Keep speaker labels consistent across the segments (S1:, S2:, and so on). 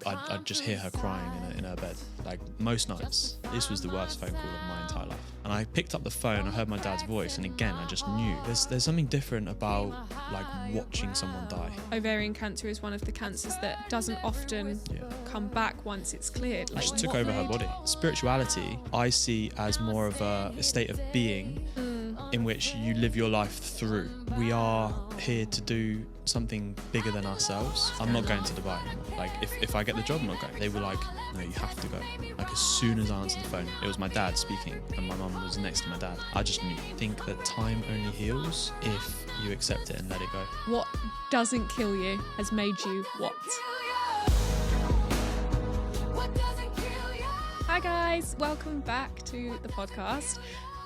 S1: I'd just hear her crying in her bed. Like most nights, this was the worst phone call of my entire life. And I picked up the phone, I heard my dad's voice, and again, I just knew. There's something different about like watching someone die.
S2: Ovarian cancer is one of the cancers that doesn't often come back once it's cleared.
S1: Like, it just took over her body. Spirituality, I see as more of a state of being in which you live your life through. We are here to do something bigger than ourselves. I'm not going to Dubai anymore. Like, if I get the job, I'm not going. They were like, no, you have to go. Like, as soon as I answered the phone, it was my dad speaking, and my mum was next to my dad. I just knew. I think that time only heals if you accept it and let it go.
S2: What doesn't kill you has made you what? Hi guys, welcome back to the podcast.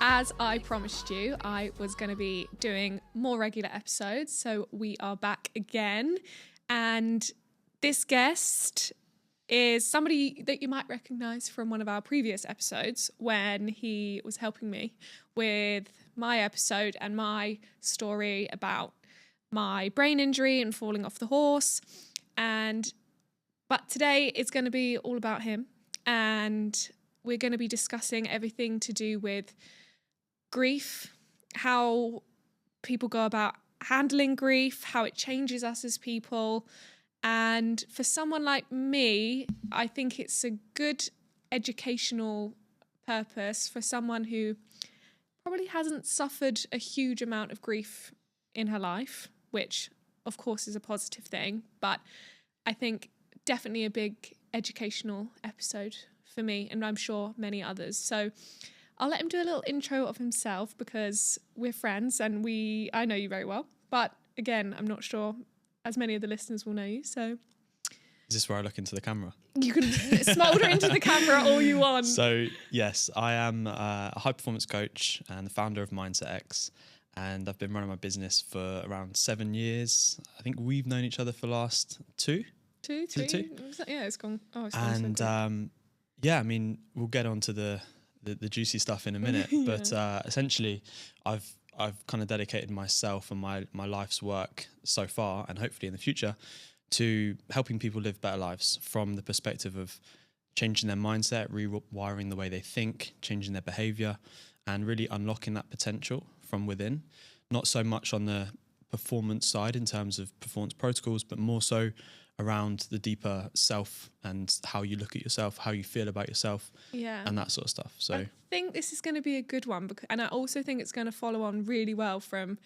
S2: As I promised you, I was going to be doing more regular episodes, so we are back again. And this guest is somebody that you might recognise from one of our previous episodes when he was helping me with my episode and my story about my brain injury and falling off the horse. But today it's going to be all about him, and we're going to be discussing everything to do with grief, how people go about handling grief, how it changes us as people. And for someone like me, I think it's a good educational purpose for someone who probably hasn't suffered a huge amount of grief in her life, which of course is a positive thing, but I think definitely a big educational episode for me, and I'm sure many others. So I'll let him do a little intro of himself because we're friends and I know you very well. But again, I'm not sure as many of the listeners will know you. So
S1: is this where I look into the camera?
S2: You can smolder into the camera all you want.
S1: So yes, I am a high performance coach and the founder of Mindset X. And I've been running my business for around 7 years. I think we've known each other for the last two.
S2: Two? Yeah, it's gone. Oh, it's gone.
S1: And
S2: so
S1: yeah, I mean, we'll get on to the juicy stuff in a minute, but essentially I've kind of dedicated myself and my life's work so far, and hopefully in the future, to helping people live better lives from the perspective of changing their mindset, rewiring the way they think, changing their behavior, and really unlocking that potential from within. Not so much on the performance side in terms of performance protocols, but more so around the deeper self and how you look at yourself, how you feel about yourself, and that sort of stuff. So
S2: I think this is going to be a good one, and I also think it's going to follow on really well from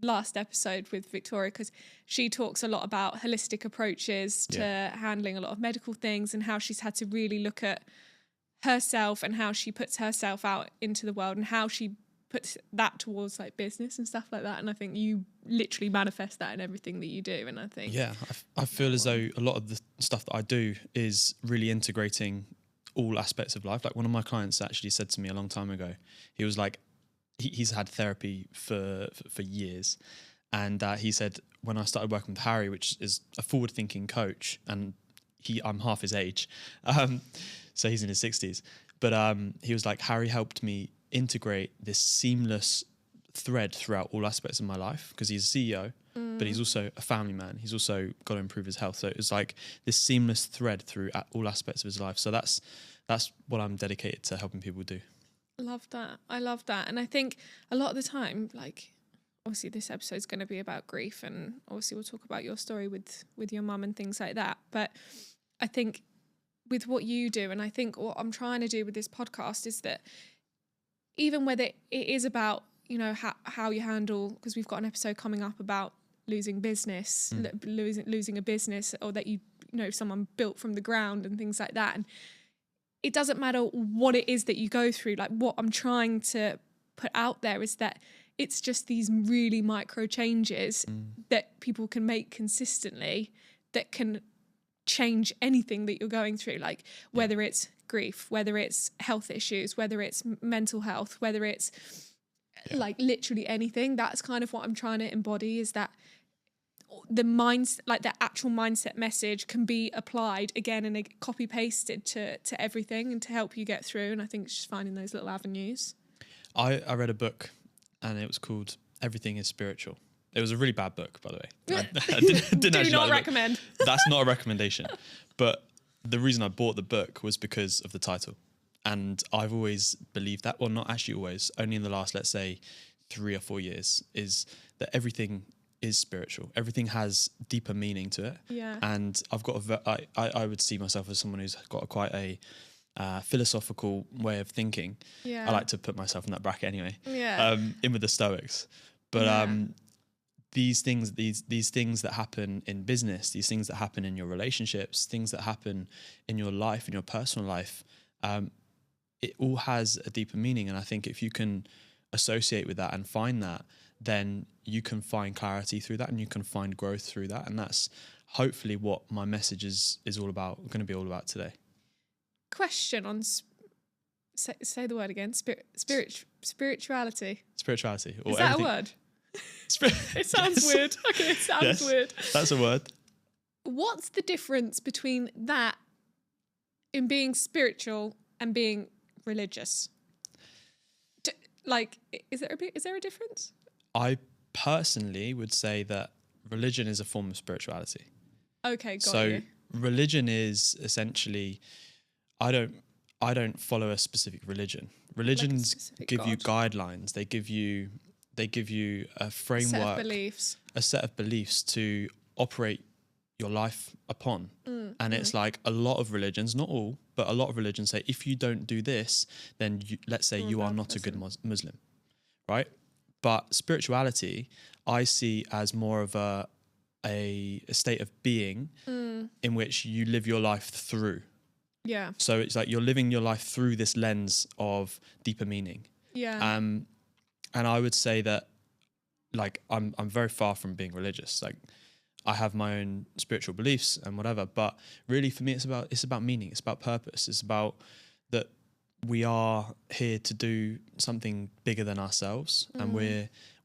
S2: last episode with Victoria, because she talks a lot about holistic approaches to handling a lot of medical things and how she's had to really look at herself and how she puts herself out into the world and how she puts that towards like business and stuff like that. And I think you literally manifest that in everything that you do. And I think
S1: I feel as though a lot of the stuff that I do is really integrating all aspects of life. Like one of my clients actually said to me a long time ago, he was like, he's had therapy for years, and he said, when I started working with Harry, which is a forward thinking coach, and I'm half his age, so he's in his 60s, but he was like, Harry helped me integrate this seamless thread throughout all aspects of my life, because he's a CEO, but he's also a family man. He's also got to improve his health. So it's like this seamless thread through all aspects of his life. So that's what I'm dedicated to helping people do.
S2: Love that. I love that. And I think a lot of the time, like, obviously this episode is going to be about grief, and obviously we'll talk about your story with your mum and things like that. But I think with what you do, and I think what I'm trying to do with this podcast is that even whether it is about, you know, how you handle, because we've got an episode coming up about losing business, losing a business, or that you know someone built from the ground and things like that. And it doesn't matter what it is that you go through. Like, what I'm trying to put out there is that it's just these really micro changes that people can make consistently that can change anything that you're going through. Like whether it's grief, whether it's health issues, whether it's mental health, whether it's like literally anything. That's kind of what I'm trying to embody, is that the mindset, like the actual mindset message, can be applied again and copy pasted to everything and to help you get through. And I think it's just finding those little avenues.
S1: I read a book and it was called Everything is Spiritual It was a really bad book, by the way. I didn't
S2: Do
S1: actually
S2: not
S1: like
S2: recommend.
S1: That's not a recommendation. But the reason I bought the book was because of the title. And I've always believed that, well, not actually always, only in the last, let's say, 3 or 4 years, is that everything is spiritual. Everything has deeper meaning to it.
S2: Yeah.
S1: And I've got I would see myself as someone who's got quite a philosophical way of thinking.
S2: Yeah.
S1: I like to put myself in that bracket anyway.
S2: Yeah.
S1: In with the Stoics. But these things that happen in business, these things that happen in your relationships, things that happen in your life, in your personal life, it all has a deeper meaning. And I think if you can associate with that and find that, then you can find clarity through that and you can find growth through that. And that's hopefully what my message is all about, going to be all about today.
S2: Question on say the word again. Spirituality.
S1: Spirituality. Or
S2: is that a word? It sounds weird. Okay, it sounds weird.
S1: That's a word.
S2: What's the difference between that in being spiritual and being religious? Like, is there a difference?
S1: I personally would say that religion is a form of spirituality.
S2: Okay, got
S1: so
S2: you.
S1: Religion is essentially, I don't follow a specific religion. Religions give you guidelines. They give you a framework, a set of beliefs to operate your life upon. And it's like a lot of religions, not all, but a lot of religions say, if you don't do this, then let's say you are not a good Muslim, right? But spirituality, I see as more of a state of being in which you live your life through.
S2: Yeah.
S1: So it's like you're living your life through this lens of deeper meaning.
S2: Yeah.
S1: And I would say that, like, I'm very far from being religious. Like, I have my own spiritual beliefs and whatever, but really for me, it's about meaning. It's about purpose. It's about that we are here to do something bigger than ourselves, and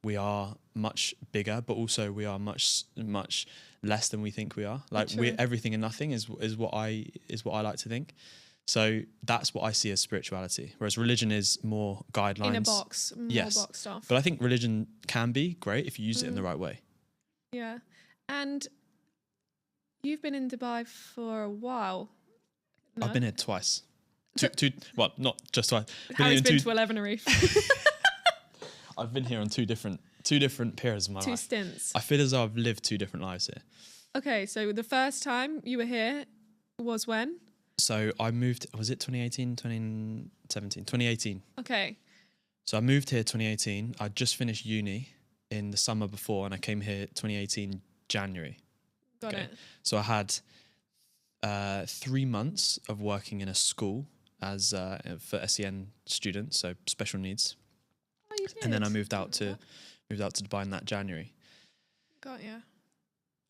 S1: we are much bigger, but also we are much less than we think we are. Like, we're everything and nothing is what I like to think. So that's what I see as spirituality. Whereas religion is more guidelines. In
S2: a box, more box stuff.
S1: But I think religion can be great if you use it in the right way.
S2: Yeah. And you've been in Dubai for a while. No?
S1: I've been here twice. Two, well, not just twice.
S2: Harry's been to 11 Reef.
S1: I've been here on two different periods of my life.
S2: Two stints.
S1: I feel as though I've lived two different lives here.
S2: Okay, so the first time you were here was when?
S1: So I moved, was it 2018, 2017? 2018.
S2: Okay.
S1: So I moved here 2018. I just finished uni in the summer before, and I came here 2018 January.
S2: Got it.
S1: So I had 3 months of working in a school as for SEN students, so special needs.
S2: Oh, you did.
S1: And then I moved out to Dubai in that January.
S2: Got ya.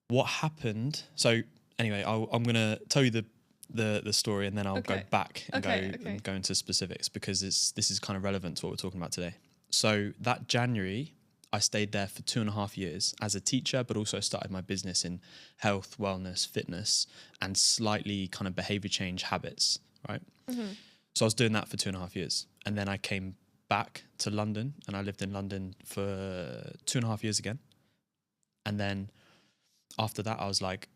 S1: What happened? So anyway, I'm gonna tell you the story, and then I'll go back and go into specifics, because this is kind of relevant to what we're talking about today. So that January, I stayed there for 2.5 years as a teacher, but also started my business in health, wellness, fitness, and slightly kind of behavior change habits, right? Mm-hmm. So I was doing that for 2.5 years. And then I came back to London, and I lived in London for 2.5 years again. And then after that, I was like,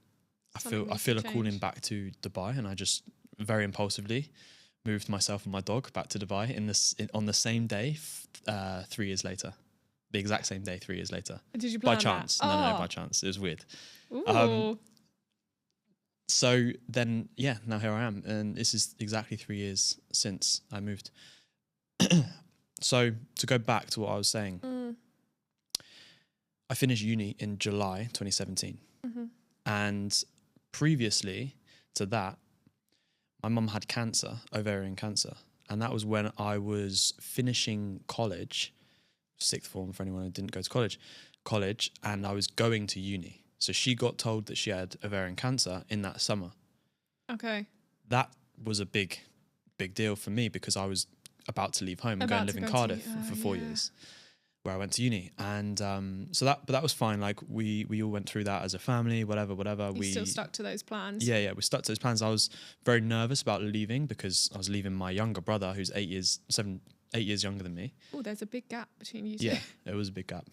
S1: I feel a calling back to Dubai, and I just very impulsively moved myself and my dog back to Dubai on the same day 3 years later. The exact same day 3 years later.
S2: Did you plan
S1: by chance?
S2: That?
S1: No, by chance. It was weird.
S2: Ooh.
S1: So then, yeah, now here I am, and this is exactly 3 years since I moved. So to go back to what I was saying, I finished uni in July 2017, and previously to that, my mum had cancer, ovarian cancer, and that was when I was finishing college, sixth form for anyone who didn't go to college, and I was going to uni. So she got told that she had ovarian cancer in that summer.
S2: Okay.
S1: That was a big deal for me, because I was about to leave home and go and live in Cardiff for 4 years, where I went to uni. And but that was fine. Like we all went through that as a family, whatever.
S2: We still stuck to those plans.
S1: Yeah, we stuck to those plans. I was very nervous about leaving, because I was leaving my younger brother, who's 8 years younger than me.
S2: Oh, there's a big gap between you two.
S1: Yeah, it was a big gap.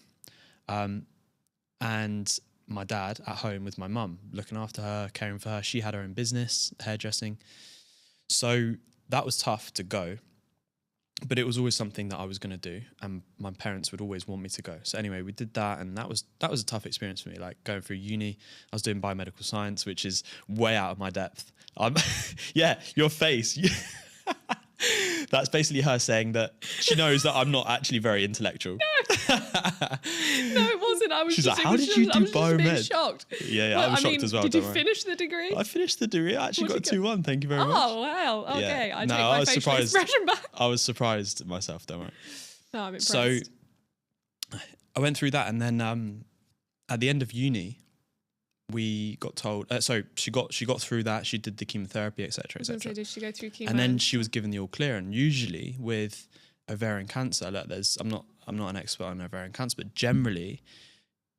S1: and my dad at home with my mum, looking after her, caring for her. She had her own business, hairdressing. So that was tough to go, but it was always something that I was going to do, and my parents would always want me to go. So anyway, we did that, and that was a tough experience for me. Like going through uni, I was doing biomedical science, which is way out of my depth. Yeah, your face. That's basically her saying that she knows that I'm not actually very intellectual.
S2: No, it wasn't. I was
S1: She's
S2: just
S1: like, how did you do biomed?
S2: I was just a bit shocked.
S1: Yeah, I was shocked as well.
S2: Did you finish the degree?
S1: I finished the degree. I actually
S2: What
S1: got
S2: did
S1: a 2-1. Thank you very much.
S2: Oh, wow. Okay.
S1: Yeah.
S2: I
S1: No,
S2: take
S1: I
S2: my
S1: was
S2: facial
S1: surprised.
S2: expression back.
S1: I was surprised myself, don't worry.
S2: No, I'm impressed.
S1: So I went through that, and then at the end of uni, we got told. So she got through that. She did the chemotherapy, etc., etc.
S2: Did she go through chemo?
S1: And then she was given the all clear. And usually with ovarian cancer, like I'm not an expert on ovarian cancer, but generally,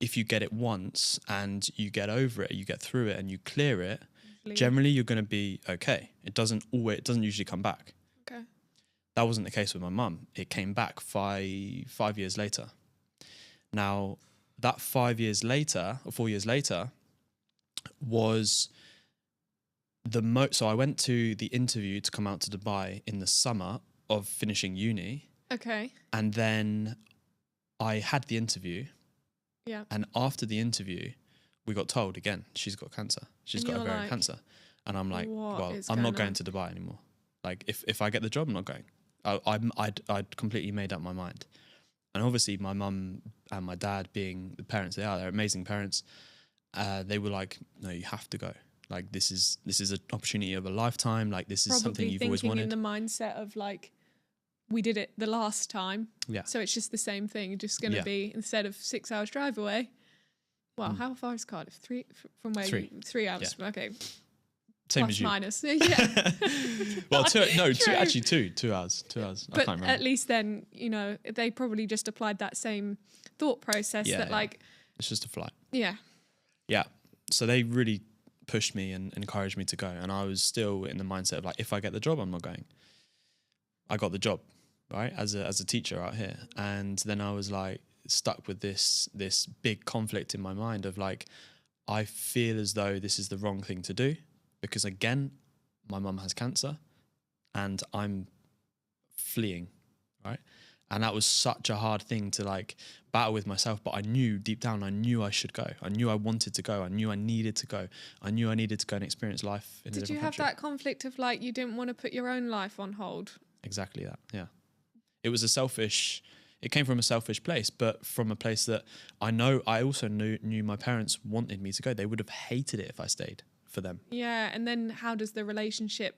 S1: if you get it once and you get over it, you get through it, and you clear it, generally you're going to be okay. It doesn't usually come back.
S2: Okay.
S1: That wasn't the case with my mum. It came back 5 years later. Now, that 4 years later, was so I went to the interview to come out to Dubai in the summer of finishing uni.
S2: Okay.
S1: And then I had the interview.
S2: Yeah.
S1: And after the interview, we got told again, she's got cancer. She's got ovarian cancer. And I'm like, well, I'm not going to Dubai anymore. Like, if I get the job, I'm not going. I'd completely made up my mind. And obviously my mum and my dad, being the parents they are, they're amazing parents. They were like, no, you have to go. Like, this is an opportunity of a lifetime. Like, this is something you've always wanted.
S2: Probably thinking in the mindset of like, we did it the last time.
S1: Yeah.
S2: So it's just the same thing. You're just going to be, instead of 6 hours drive away. Well, how far is Cardiff? 3 from where
S1: 3.
S2: 3 hours. Yeah. Okay.
S1: Same
S2: Plus,
S1: as you.
S2: Minus. Yeah.
S1: Well, 2 hours. 2 hours.
S2: But
S1: I can't remember.
S2: at least then, they probably just applied that same thought process like.
S1: It's just a flight.
S2: Yeah.
S1: Yeah. So they really pushed me and encouraged me to go. And I was still in the mindset of like, if I get the job, I'm not going. I got the job, right? As a teacher out here. And then I was like stuck with this big conflict in my mind of like, I feel as though this is the wrong thing to do because again, my mum has cancer and I'm fleeing, right? And that was such a hard thing to like battle with myself. But I knew deep down, I should go. I knew I wanted to go. I knew I needed to go. I knew I needed to go and experience life in a different country.
S2: Did you have that conflict of like, you didn't want to put your own life on hold?
S1: Exactly that. Yeah. It came from a selfish place, but from a place that I also knew my parents wanted me to go. They would have hated it if I stayed for them.
S2: Yeah. And then how does the relationship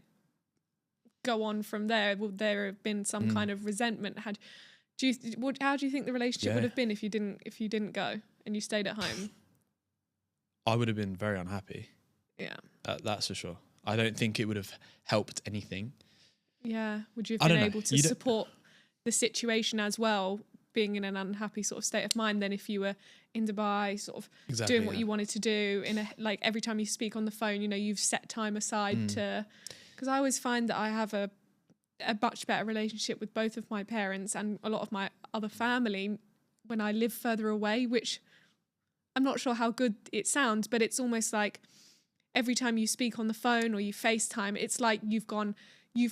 S2: go on from there? Would there have been some kind of resentment? How do you think the relationship would have been if you didn't go and you stayed at home?
S1: I would have been very unhappy.
S2: Yeah.
S1: That's for sure. I don't think it would have helped anything.
S2: Yeah. Would you have been able to support the situation as well, being in an unhappy sort of state of mind than if you were in Dubai, sort of doing what you wanted to do like every time you speak on the phone, you've set time aside to, because I always find that I have a much better relationship with both of my parents and a lot of my other family when I live further away, which I'm not sure how good it sounds, but it's almost like every time you speak on the phone or you FaceTime, it's like you've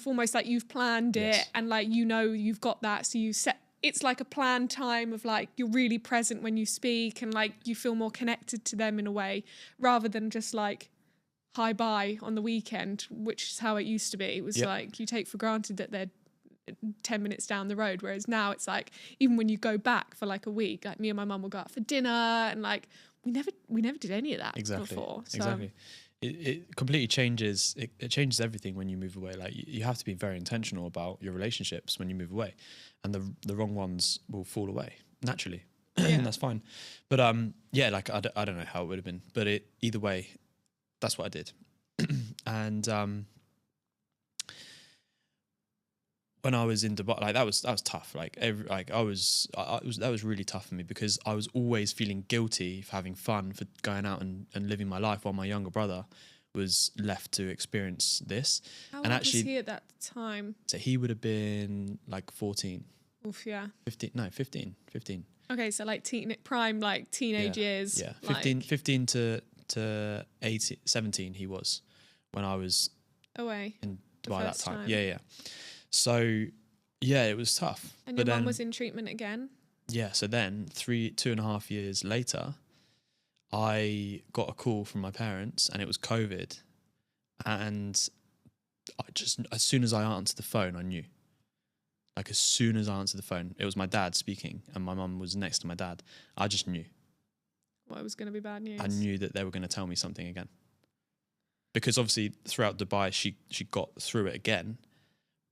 S2: almost like you've planned it and like, you've got that. So it's like a planned time of like, you're really present when you speak and like, you feel more connected to them in a way rather than just like hi bye on the weekend, which is how it used to be. It was like, you take for granted that they're 10 minutes down the road. Whereas now it's like, even when you go back for like a week, like me and my mum will go out for dinner and like, we never did any of that before. So. Exactly.
S1: It completely changes. It changes everything when you move away. Like you have to be very intentional about your relationships when you move away, and the wrong ones will fall away naturally, and that's fine. But like I don't know how it would have been, but either way, that's what I did. And when I was in Dubai, like that was tough. Like that was really tough for me because I was always feeling guilty for having fun, for going out and living my life while my younger brother was left to experience this.
S2: How old was he at that time?
S1: So he would have been like 14.
S2: Oof, yeah.
S1: 15. No, 15. 15.
S2: Okay, so like prime, like teenage years.
S1: Yeah,
S2: like
S1: 15 to 18, 17 he was when I was
S2: away
S1: in
S2: the
S1: Dubai that
S2: first
S1: time. Yeah. So yeah, it was tough.
S2: And
S1: but
S2: your mum
S1: then,
S2: was in treatment again?
S1: yeah, so then 2.5 years later, I got a call from my parents and it was COVID. And I just, as soon as I answered the phone, I knew. Like as soon as I answered the phone, it was my dad speaking and my mum was next to my dad. I just knew.
S2: Well, it was going to be bad news.
S1: I knew that they were going to tell me something again. Because obviously throughout Dubai, she got through it again,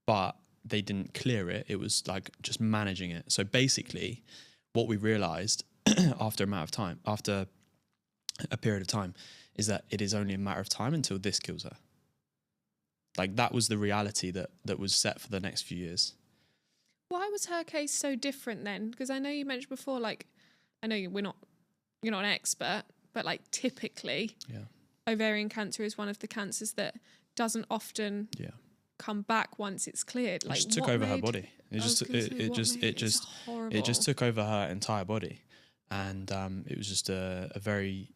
S1: but they didn't clear it. It was like just managing it. So basically what we realized after a period of time is that it is only a matter of time until this kills her. Like that was the reality that was set for the next few years.
S2: Why was her case so different then? Because I know you mentioned before, like, I know you're not an expert, but like typically ovarian cancer is one of the cancers that doesn't often come back once it's cleared. Like,
S1: it just took over her body. It just took over her entire body. And it was just a very,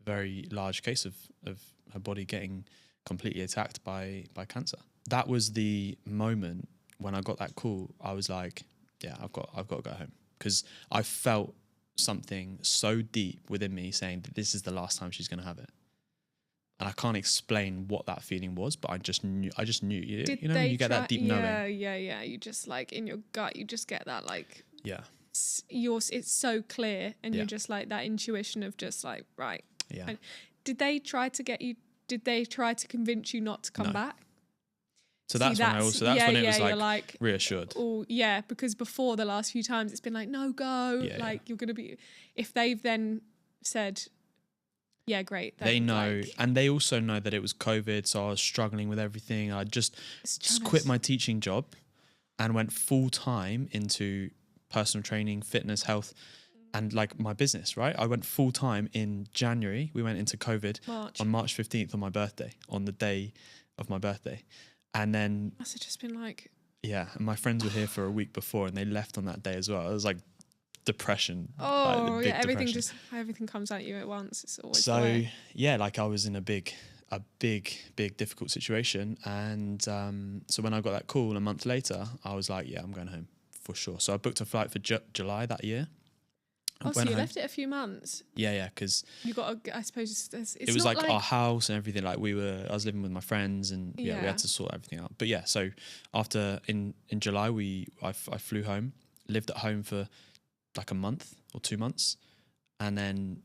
S1: very large case of her body getting completely attacked by cancer. That was the moment when I got that call. I was like, yeah, I've got to go home, because I felt something so deep within me saying that this is the last time she's going to have it. And I can't explain what that feeling was, but I just knew. You know, you get that deep knowing.
S2: Yeah. You just like in your gut, you just get that like.
S1: Yeah.
S2: It's so clear, and you're just like that intuition of just like, right.
S1: Yeah.
S2: And did they try to get you? Did they try to convince you not to come back?
S1: So that's when it was like reassured.
S2: Oh yeah, because before the last few times it's been like, no, go. You're gonna be. If they've then said, yeah, great.
S1: They know, and they also know that it was COVID, so I was struggling with everything. I just quit my teaching job and went full time into personal training, fitness, health, and like my business, right? I went full time in January. We went into COVID on March 15th on my birthday, on the day of my birthday. And then
S2: must have just been like,
S1: yeah, and my friends were here for a week before and they left on that day as well. It was like depression.
S2: Oh, yeah, everything comes at you at once. It's always
S1: so
S2: the way.
S1: Yeah, like I was in a big difficult situation. And so when I got that call a month later, I was like, yeah, I'm going home for sure. So I booked a flight for July that year.
S2: Oh, so you left it a few months?
S1: Yeah, because
S2: you got. I suppose
S1: it was like our house and everything. Like I was living with my friends, and we had to sort everything out. But yeah, so after in July, I flew home, lived at home for like a month or 2 months, and then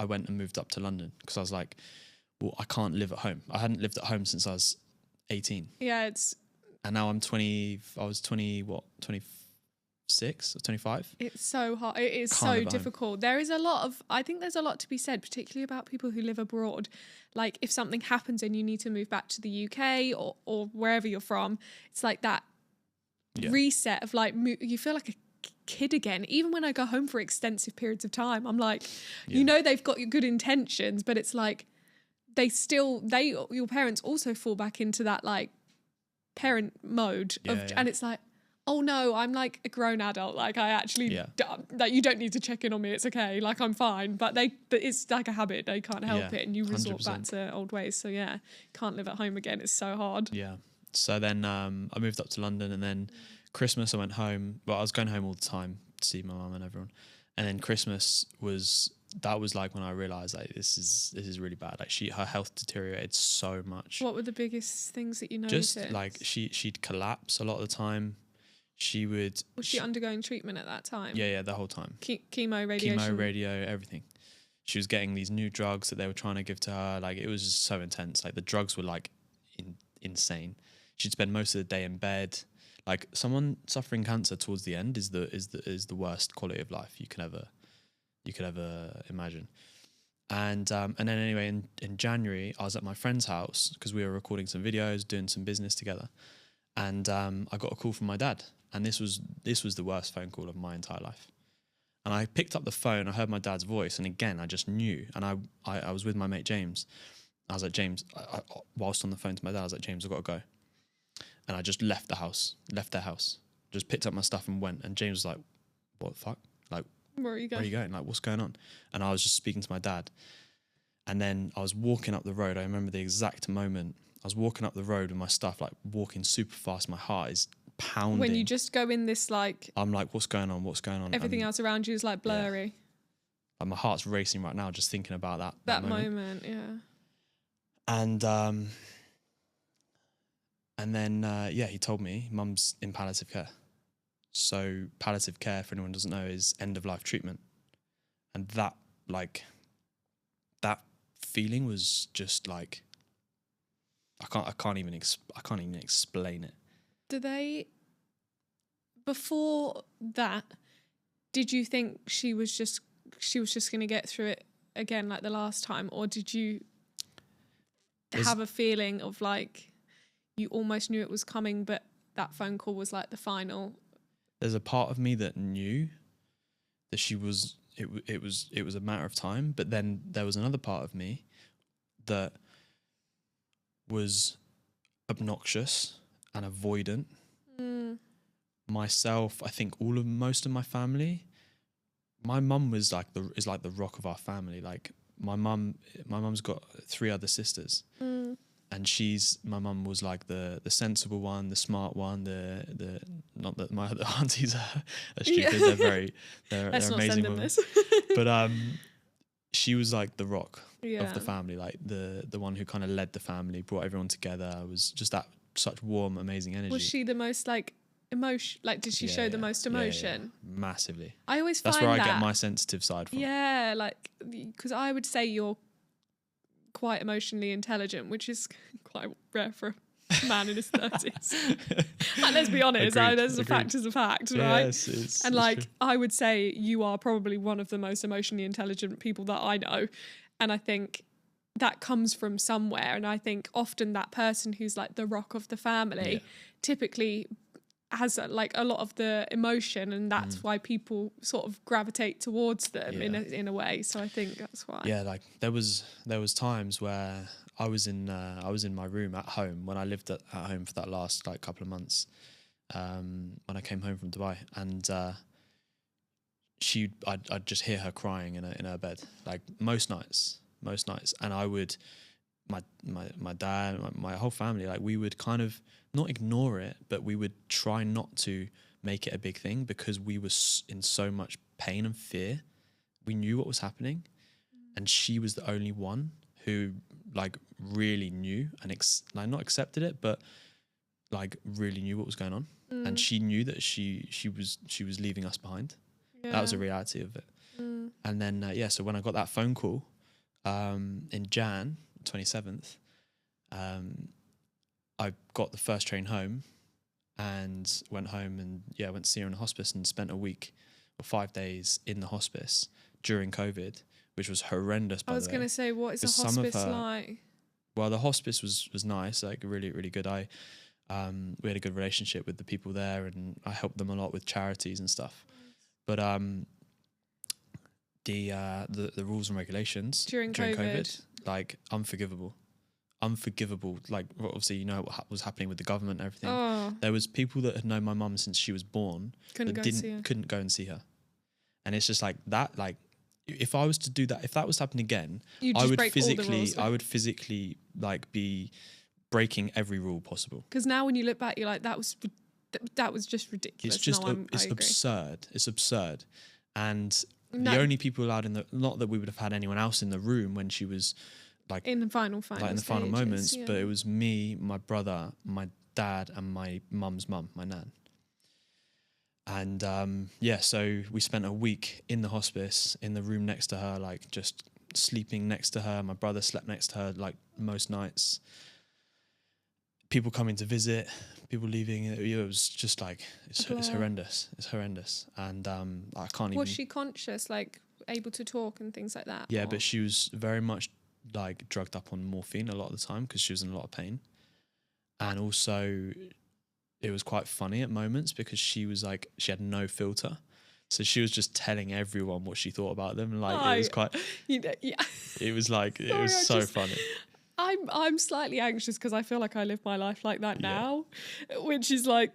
S1: I went and moved up to London because I was like, well, I can't live at home. I hadn't lived at home since I was 18.
S2: Yeah,
S1: and now I'm 20. I was 26 or 25.
S2: It's so hard. It is so difficult. There is I think there's a lot to be said, particularly about people who live abroad. Like if something happens and you need to move back to the UK or wherever you're from, it's like that reset of like, you feel like a kid again. Even when I go home for extensive periods of time, I'm like, they've got your good intentions, but it's like your parents also fall back into that like parent mode and it's like, oh no, I'm like a grown adult. Like I actually, like you don't need to check in on me. It's okay. Like I'm fine. But it's like a habit. They can't help it, and you resort 100%. Back to old ways. So yeah, can't live at home again. It's so hard.
S1: Yeah. So then I moved up to London, and then Christmas I went home. Well, I was going home all the time to see my mum and everyone. And then Christmas was like when I realised like this is really bad. Like her health deteriorated so much.
S2: What were the biggest things that you noticed?
S1: Just like she'd collapse a lot of the time. Was
S2: she undergoing treatment at that time?
S1: Yeah, the whole time.
S2: Chemo, radiation?
S1: Chemo, radio, everything. She was getting these new drugs that they were trying to give to her. Like it was just so intense. Like the drugs were like insane. She'd spend most of the day in bed. Like someone suffering cancer towards the end is the worst quality of life you could ever imagine. And then anyway, in January, I was at my friend's house because we were recording some videos, doing some business together. And I got a call from my dad. And this was the worst phone call of my entire life. And I picked up the phone, I heard my dad's voice, and again, I just knew. And I was with my mate James. I was like, James, whilst on the phone to my dad, I was like, James, I've got to go. And I just left their house, just picked up my stuff and went. And James was like, what the fuck? Like,
S2: Where are you
S1: where are you going? Like, what's going on? And I was just speaking to my dad. And then I was walking up the road. I remember the exact moment. I was walking up the road with my stuff, like walking super fast. My heart is pounding.
S2: When you just go in this, like...
S1: I'm like, what's going on? What's going on?
S2: Everything else around you is like blurry.
S1: Yeah. Like, my heart's racing right now just thinking about that
S2: moment, yeah.
S1: And then, he told me mum's in palliative care. So palliative care, for anyone who doesn't know, is end-of-life treatment. And that feeling was just like, I can't even explain it.
S2: Do they, before that, did you think she was just going to get through it again like the last time, or did you have a feeling of like you almost knew it was coming, but that phone call was like the final?
S1: There's a part of me that knew that she was. It was a matter of time, but then there was another part of me that was obnoxious and avoidant. Myself, I think most of my family. My mum was like the rock of our family. Like my mum's got 3 other sisters, and my mum was like the sensible one, the smart one, the not that my other aunties are stupid. Yeah. They're amazing women. But she was like the rock of the family, like the one who kind of led the family, brought everyone together. It was just that such warm, amazing energy.
S2: Was she the most like emotion? Like, did she show the most emotion?
S1: Yeah. Massively.
S2: I always
S1: that's
S2: find
S1: where I get my sensitive side from.
S2: Yeah, like because I would say you're quite emotionally intelligent, which is quite rare for a man in his 30s. Like, let's be honest, there's a fact is a fact, right?
S1: Yes,
S2: and like
S1: true.
S2: I would say you are probably one of the most emotionally intelligent people that I know, and I think that comes from somewhere. And I think often that person who's like the rock of the family typically has like a lot of the emotion, and that's why people sort of gravitate towards them in a way. So I think that's why.
S1: Yeah, like there was times where I was in my room at home when I lived at home for that last like couple of months, when I came home from Dubai, and I'd just hear her crying in her bed, like most nights, and I would, my dad, my whole family, like we would kind of not ignore it, but we would try not to make it a big thing because we were in so much pain and fear. We knew what was happening, and she was the only one who like really knew and like not accepted it, but like really knew what was going on, and she knew that she was leaving us behind. That was the reality of it. And then so when I got that phone call in Jan 27th, I got the first train home and went home and went to see her in the hospice and spent a week or 5 days in the hospice during COVID, which was horrendous. By
S2: I was going to say, what is a hospice like?
S1: Well, the hospice was nice, like really, really good. We had a good relationship with the people there, and I helped them a lot with charities and stuff. But the rules and regulations during COVID, like unforgivable. Like obviously, you know what was happening with the government and everything. There was people that had known my mum since she was born couldn't go and see her, and it's just like that. Like if I was to do that, if that was to happen again, I would physically like be breaking every rule possible.
S2: Because now when you look back, you're like, that was just ridiculous.
S1: It's just it's absurd. It's absurd, and the only people allowed not that we would have had anyone else in the room when she was. Like in the final moments, but it was me, my brother, my dad, and my mum's mum, my nan. And so we spent a week in the hospice, in the room next to her, like just sleeping next to her. My brother slept next to her like most nights. People coming to visit, people leaving. It was just like it's horrendous. It's horrendous, and I can't even.
S2: Was she conscious, like able to talk and things like that?
S1: Yeah, but she was very much like drugged up on morphine a lot of the time because she was in a lot of pain. And also it was quite funny at moments because she was like, she had no filter, so she was just telling everyone what she thought about them. Like it was quite it was like it was so funny. I'm
S2: slightly anxious because I feel like I live my life like that now, which is like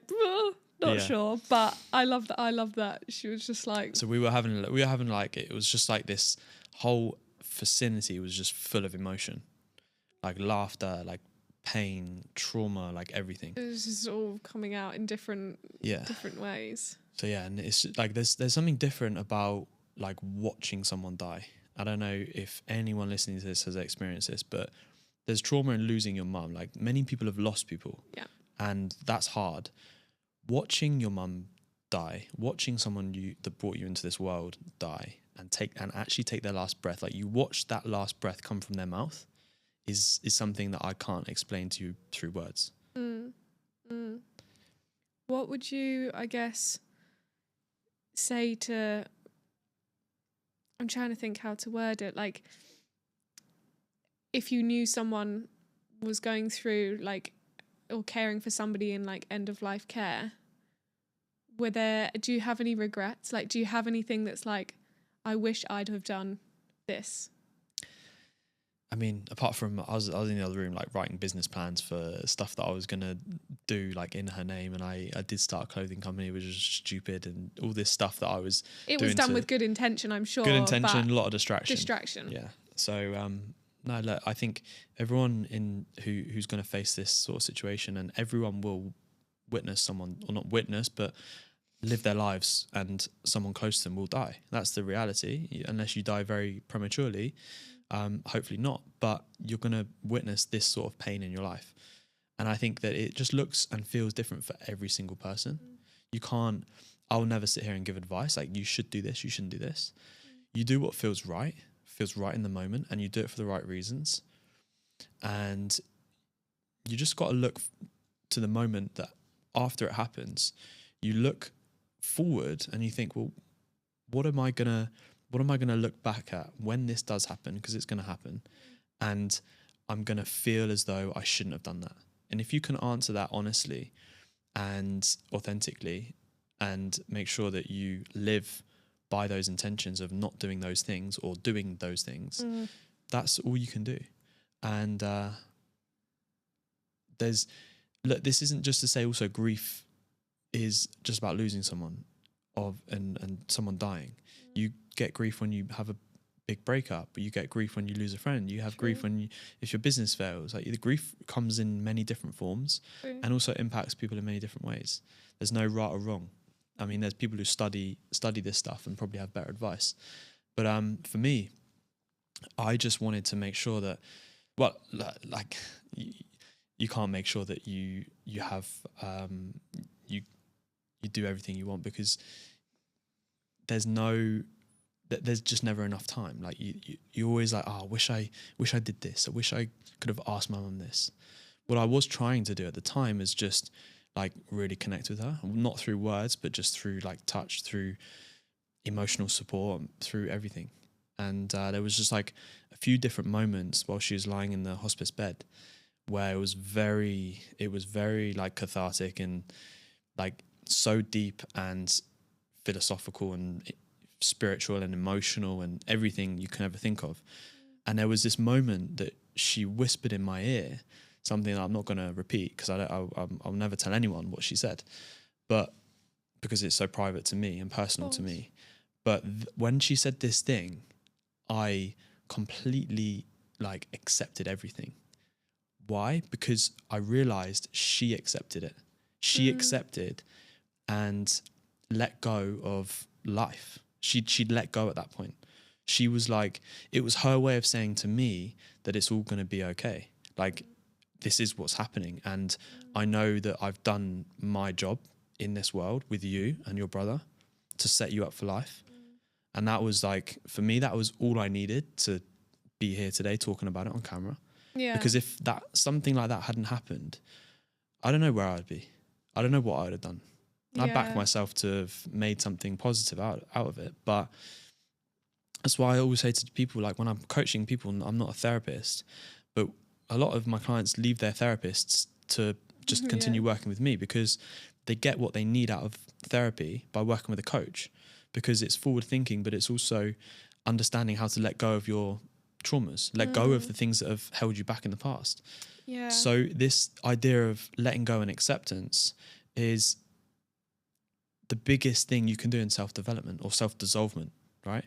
S2: Not sure, but I love that. I love that she was just like.
S1: So we were having like, it was just like this whole vicinity was just full of emotion, like laughter, like pain, trauma, like everything.
S2: It was just all coming out in different ways.
S1: So yeah, and it's like there's something different about like watching someone die. I don't know if anyone listening to this has experienced this, but there's trauma in losing your mum. Like many people have lost people.
S2: Yeah.
S1: And that's hard. Watching your mum die, watching someone that brought you into this world die and actually take their last breath, like you watch that last breath come from their mouth, is something that I can't explain to you through words.
S2: What would you, I guess, say to, I'm trying to think how to word it, like if you knew someone was going through like, or caring for somebody in like end of life care, do you have any regrets? Like, do you have anything that's like, I wish I'd have done this?
S1: I mean, apart from I was in the other room like writing business plans for stuff that I was gonna do like in her name, and I did start a clothing company, which was stupid, and all this stuff that I was.
S2: It was done with good intention, I'm sure.
S1: Good intention, a lot of distraction. Yeah. So no, look, I think everyone who's going to face this sort of situation, and everyone will witness someone, or not witness, but live their lives, and someone close to them will die. That's the reality. Unless you die very prematurely. Hopefully not, but you're going to witness this sort of pain in your life. And I think that it just looks and feels different for every single person. I'll never sit here and give advice like you should do this, you shouldn't do this. You do what feels right in the moment, and you do it for the right reasons. And you just got to look to the moment that after it happens, you look forward and you think, well, what am I going to look back at when this does happen? Because it's going to happen. And I'm going to feel as though I shouldn't have done that. And if you can answer that honestly and authentically, and make sure that you live by those intentions of not doing those things or doing those things, that's all you can do. And this isn't just to say also grief is just about losing someone and someone dying. You get grief when you have a big breakup, but you get grief when you lose a friend. You have grief if your business fails. Like the grief comes in many different forms and also impacts people in many different ways. There's no right or wrong. I mean, there's people who study this stuff and probably have better advice. But for me, I just wanted to make sure that, well, like you can't make sure that you have you do everything you want, because there's just never enough time. Like you always like, I wish I did this. I wish I could have asked my mum this. What I was trying to do at the time is just like really connect with her, not through words, but just through like touch, through emotional support, through everything. And there was just like a few different moments while she was lying in the hospice bed where it was very like cathartic and like so deep and philosophical and spiritual and emotional and everything you can ever think of. And there was this moment that she whispered in my ear something that I'm not going to repeat, because I'll never tell anyone what she said, but because it's so private to me and personal to me. But when she said this thing, I completely like accepted everything. Why? Because I realized she accepted it. She accepted and let go of life. She'd let go at that point. She was like, it was her way of saying to me that it's all going to be okay. Like, this is what's happening. And I know that I've done my job in this world with you and your brother to set you up for life. And that was like, for me, that was all I needed to be here today talking about it on camera. Yeah. Because if something like that hadn't happened, I don't know where I'd be. I don't know what I would have done. I back myself to have made something positive out of it. But that's why I always say to people, like when I'm coaching people, I'm not a therapist, but a lot of my clients leave their therapists to just continue working with me, because they get what they need out of therapy by working with a coach, because it's forward thinking, but it's also understanding how to let go of your traumas, let go of the things that have held you back in the past. Yeah. So this idea of letting go and acceptance is the biggest thing you can do in self-development or self-dissolvement, right?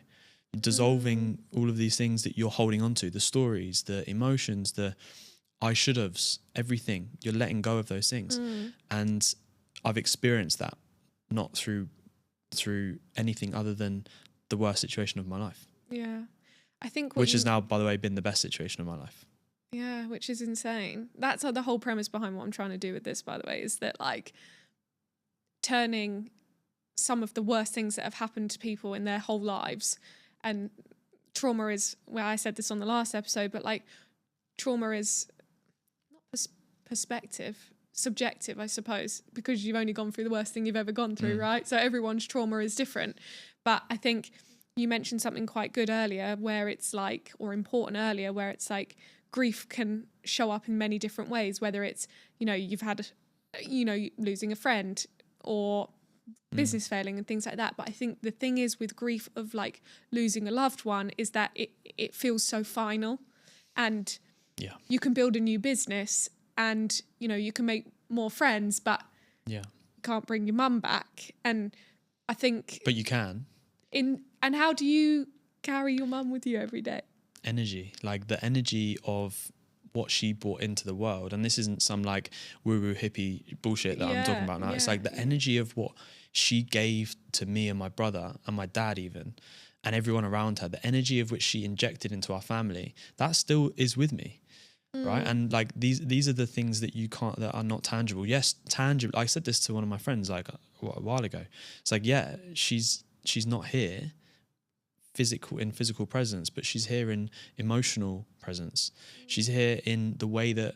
S1: Dissolving all of these things that you're holding on to, the stories, the emotions, the I should have's, everything. You're letting go of those things. And I've experienced that not through anything other than the worst situation of my life.
S2: Yeah. I think
S1: which has now, by the way, been the best situation of my life.
S2: Yeah, which is insane. That's the whole premise behind what I'm trying to do with this, by the way, is that like turning some of the worst things that have happened to people in their whole lives, and trauma is, well, I said this on the last episode, but like trauma is not perspective, subjective, I suppose, because you've only gone through the worst thing you've ever gone through, right? So everyone's trauma is different. But I think you mentioned something quite good earlier where it's like, or important earlier, where it's like grief can show up in many different ways, whether it's, you know, you've had, you know, losing a friend or business failing and things like that. But I think the thing is with grief of like losing a loved one is that it feels so final, and you can build a new business and, you know, you can make more friends, but you can't bring your mum back. And I think...
S1: But you can.
S2: And how do you carry your mum with you every day?
S1: Energy, like the energy of what she brought into the world. And this isn't some like woo-woo hippie bullshit that I'm talking about now. It's like the energy of what she gave to me and my brother and my dad even, and everyone around her, the energy of which she injected into our family, that still is with me. Right. And like these are the things that you can't, that are not tangible. Yes, tangible. I said this to one of my friends like a while ago. It's like, yeah, she's not here physical presence, but she's here in emotional presence. She's here in the way that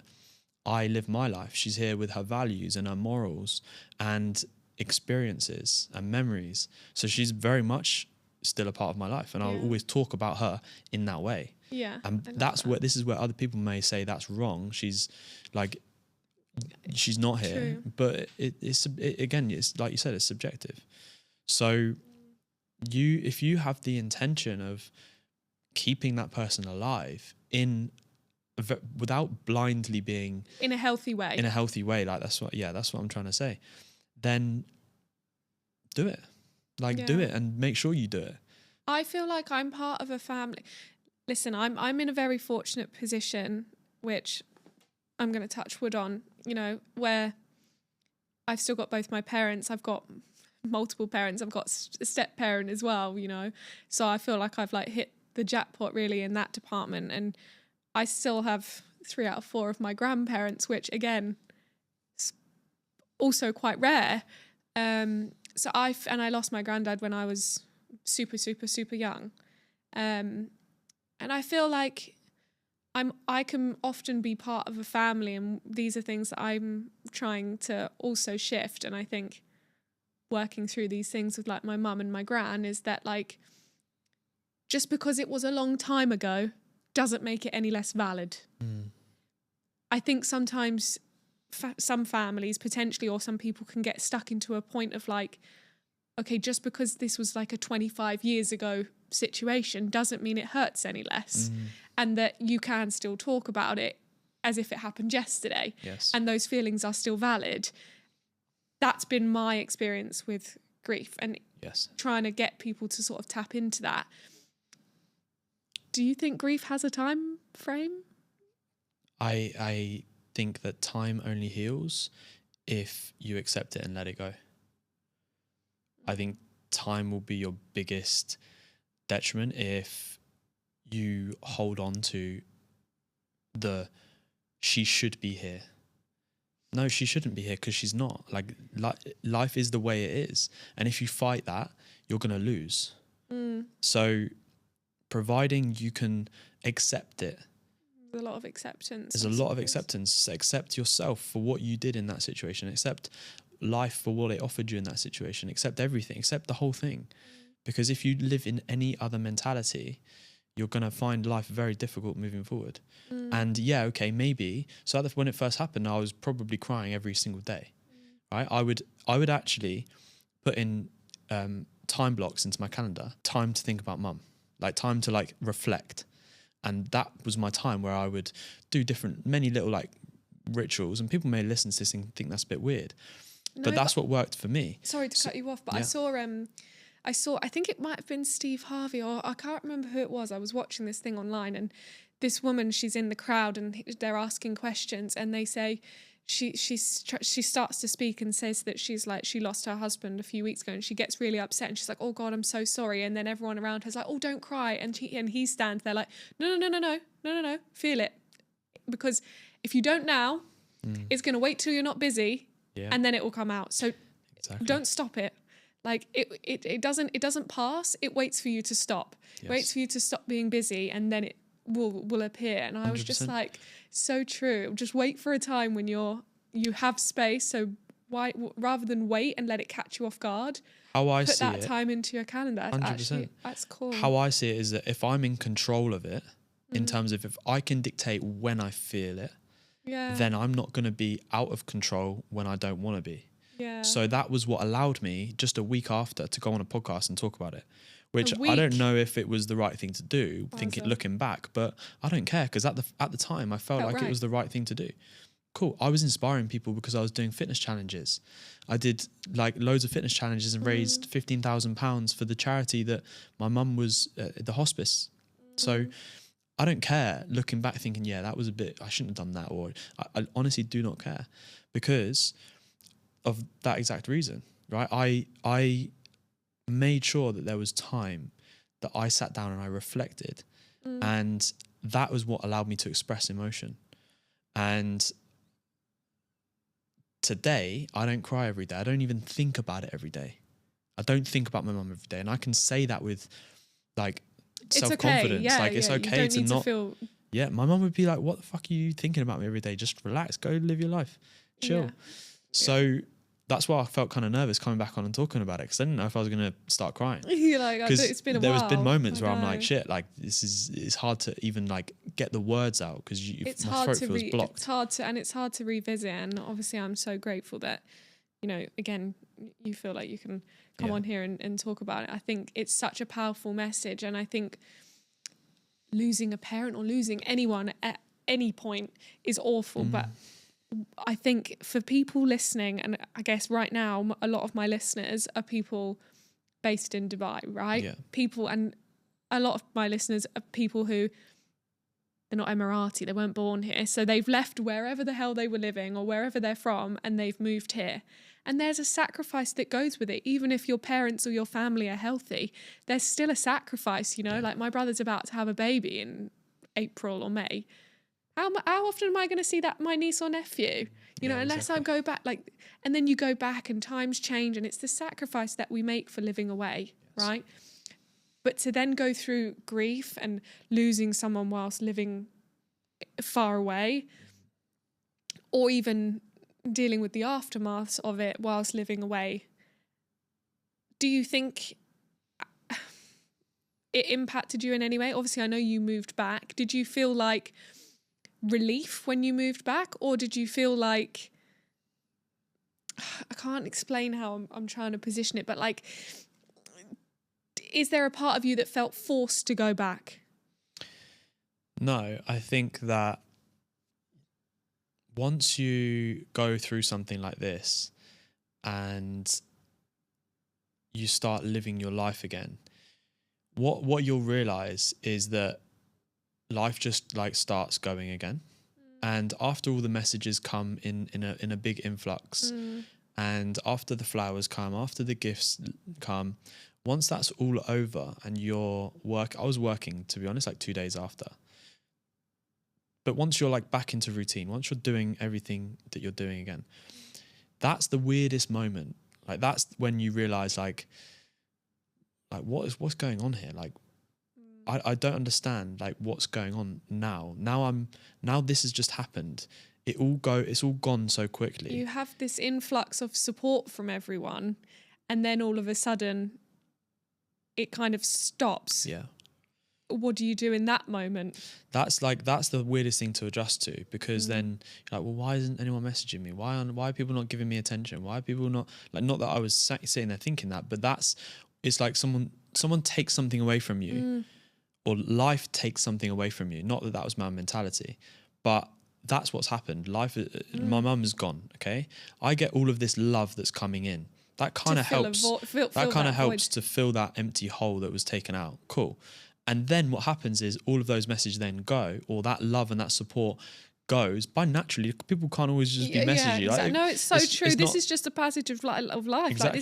S1: I live my life. She's here with her values and her morals and experiences and memories. So she's very much still a part of my life, and I'll always talk about her in that way.
S2: Yeah.
S1: And that's where this is where other people may say that's wrong. She's like, she's not here. True. But it's again, it's like you said, it's subjective. So if you have the intention of keeping that person alive without blindly being
S2: in a healthy way,
S1: like that's what I'm trying to say, then do it. Do it and make sure you do it.
S2: I feel like I'm part of a family. Listen, I'm in a very fortunate position, which I'm going to touch wood on, you know, where I've still got both my parents. I've got multiple parents. I've got a step parent as well, you know. So I feel like I've like hit the jackpot really in that department. And I still have 3 out of 4 of my grandparents, which again, is also quite rare. So I lost my granddad when I was super, super, super young. And I feel like I can often be part of a family, and these are things that I'm trying to also shift. And I think working through these things with like my mum and my gran is that like, just because it was a long time ago doesn't make it any less valid. I think sometimes some families potentially, or some people can get stuck into a point of like, okay, just because this was like a 25 years ago situation doesn't mean it hurts any less. And that you can still talk about it as if it happened yesterday.
S1: Yes.
S2: And those feelings are still valid. That's been my experience with grief, and trying to get people to sort of tap into that. Do you think grief has a time frame?
S1: I think that time only heals if you accept it and let it go. I think time will be your biggest detriment if you hold on to she should be here. No, she shouldn't be here because she's not. Like life is the way it is. And if you fight that, you're going to lose. So providing you can accept it.
S2: There's a lot of acceptance.
S1: There's a lot of acceptance. Accept yourself for what you did in that situation. Accept life for what it offered you in that situation. Accept everything. Accept the whole thing. Because if you live in any other mentality, you're going to find life very difficult moving forward. And maybe. So when it first happened, I was probably crying every single day. Right? I would actually put in time blocks into my calendar, time to think about mum, like time to like reflect. And that was my time where I would do many little like rituals, and people may listen to this and think that's a bit weird. but that's what worked for me.
S2: Sorry to cut you off, but
S1: yeah.
S2: I think it might have been Steve Harvey, or I can't remember who it was. I was watching this thing online, and this woman, she's in the crowd and they're asking questions, and they say she starts to speak and says that she lost her husband a few weeks ago, and she gets really upset and she's like, oh God, I'm so sorry. And then everyone around her's like, oh, don't cry. And he stands there like, no, feel it. Because if you don't now, it's going to wait till you're not busy, and then it will come out. So don't stop it. Like it doesn't pass. It waits for you to stop. Yes. It waits for you to stop being busy, and then it will appear. And I was 100%. Just like, so true. Just wait for a time when you have space. So why, rather than wait and let it catch you off guard, put that time into your calendar. 100%. Actually, that's cool.
S1: How I see it is that if I'm in control of it, in terms of if I can dictate when I feel it, then I'm not going to be out of control when I don't want to be.
S2: Yeah.
S1: So that was what allowed me just a week after to go on a podcast and talk about it, which I don't know if it was the right thing to do, looking back, but I don't care, because at the time I felt like it was the right thing to do. Cool. I was inspiring people because I was doing fitness challenges. I did like loads of fitness challenges and raised £15,000 for the charity that my mum was at the hospice. So I don't care looking back thinking, that was a bit, I shouldn't have done that. Or I honestly do not care, because of that exact reason, right? I made sure that there was time that I sat down and I reflected, and that was what allowed me to express emotion. And today, I don't cry every day. I don't even think about it every day. I don't think about my mum every day. And I can say that with like self-confidence.
S2: Okay.
S1: It's okay to not feel. Yeah, my mum would be like, what the fuck are you thinking about me every day? Just relax, go live your life, chill. Yeah. So that's why I felt kind of nervous coming back on and talking about it, because I didn't know if I was going to start crying.
S2: You're like, it's been a while.
S1: There's been moments where I'm like, shit, like it's hard to even like get the words out, because my throat feels blocked.
S2: It's hard to revisit. And obviously I'm so grateful that, again, you feel like you can come on here and talk about it. I think it's such a powerful message. And I think losing a parent or losing anyone at any point is awful. But I think for people listening, and I guess right now a lot of my listeners are people based in Dubai, right? Yeah. People, and a lot of my listeners are people who, they're not Emirati, they weren't born here. So they've left wherever the hell they were living or wherever they're from, and they've moved here. And there's a sacrifice that goes with it. Even if your parents or your family are healthy, there's still a sacrifice, like my brother's about to have a baby in April or May. How often am I going to see my niece or nephew? Unless I go back, and then you go back and times change, and it's the sacrifice that we make for living away, right? But to then go through grief and losing someone whilst living far away, or even dealing with the aftermaths of it whilst living away, do you think it impacted you in any way? Obviously, I know you moved back. Did you feel like relief when you moved back, or did you feel like, I can't explain how I'm trying to position it, but like, is there a part of you that felt forced to go back?
S1: No, I think that once you go through something like this and you start living your life again, what you'll realize is that life just like starts going again. And after all the messages come in a big influx, and after the flowers come, after the gifts come, once that's all over and I was working, to be honest, like 2 days after. But once you're like back into routine, once you're doing everything that you're doing again, that's the weirdest moment. Like that's when you realize like what's going on here? Like, I don't understand like what's going on now. Now this has just happened. It's all gone so quickly.
S2: You have this influx of support from everyone, and then all of a sudden it kind of stops.
S1: Yeah.
S2: What do you do in that moment?
S1: That's the weirdest thing to adjust to, because then you're like, well, why isn't anyone messaging me? Why are people not giving me attention? Why are people not not that I was sitting there thinking that, but it's like someone takes something away from you. Or life takes something away from you. Not that was my mentality, but that's what's happened. My mum's gone. Okay, I get all of this love that's coming in. That kind of helps. That kind of helps to fill that empty hole that was taken out. Cool. And then what happens is all of those messages then go, or that love and that support goes by naturally. People can't always just be messaging you.
S2: Exactly.
S1: Like,
S2: no, it's so true. This is just a passage of life.
S1: Exactly.
S2: Like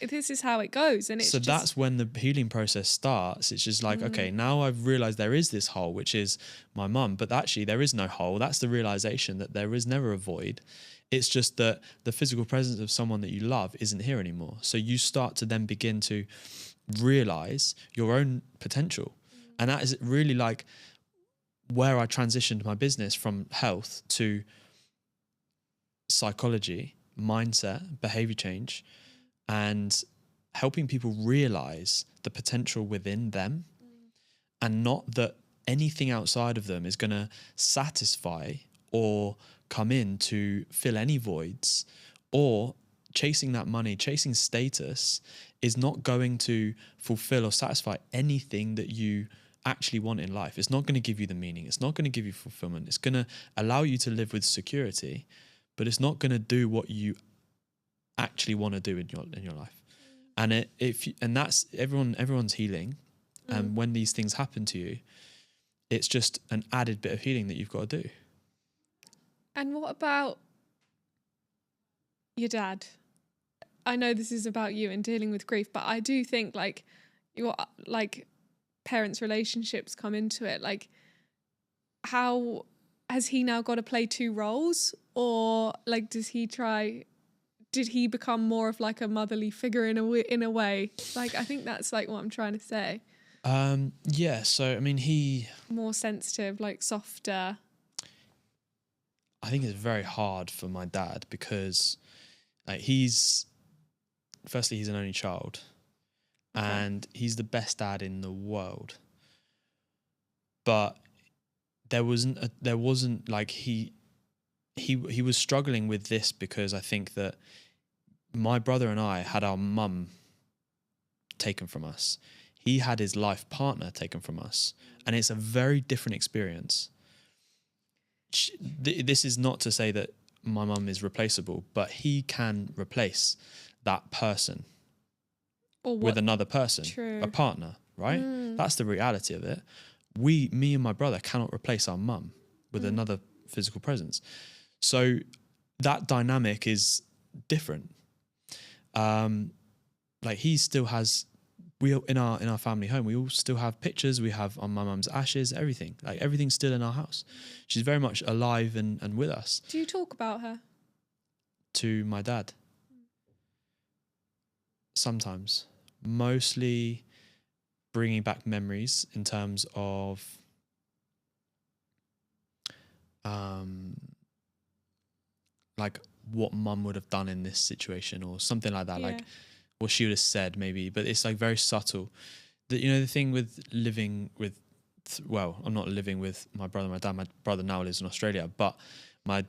S2: this is how it goes. And it's
S1: so that's when the healing process starts. It's just like, okay, now I've realized there is this hole, which is my mum, but actually there is no hole. That's the realization that there is never a void. It's just that the physical presence of someone that you love isn't here anymore. So you start to then begin to realize your own potential. And that is really like where I transitioned my business from health to psychology, mindset, behavior change, and helping people realize the potential within them, and not that anything outside of them is going to satisfy or come in to fill any voids, or chasing that money, chasing status is not going to fulfill or satisfy anything that you actually want in life. It's not going to give you the meaning. It's not going to give you fulfillment. It's going to allow you to live with security, but it's not going to do what you actually want to do in your life. And that's everyone's healing. And when these things happen to you, it's just an added bit of healing that you've got to do.
S2: And what about your dad? I know this is about you and dealing with grief, but I do think like your parents' relationships come into it. Like, how has he now got to play two roles, or like did he become more of like a motherly figure in a way? Like, I think that's like what I'm trying to say.
S1: Yeah. So I mean, he
S2: more sensitive, like softer.
S1: I think it's very hard for my dad because like he's an only child. Okay. And he's the best dad in the world. But there wasn't like he was struggling with this because I think that my brother and I had our mum taken from us. He had his life partner taken from us. And it's a very different experience. This is not to say that my mum is replaceable, but he can replace that person with another person, a partner, right? That's the reality of it. Me and my brother cannot replace our mum with another physical presence. So that dynamic is different. Like he still has, in our family home, we all still have pictures. We have on my mum's ashes, everything. Like everything's still in our house. She's very much alive and with us.
S2: Do you talk about her?
S1: To my dad? Sometimes. Mostly bringing back memories in terms of like what mum would have done in this situation or something like that. Yeah. Like what she would have said maybe, but it's like very subtle. The thing with living with, I'm not living with my brother and my dad. My brother now lives in Australia, but my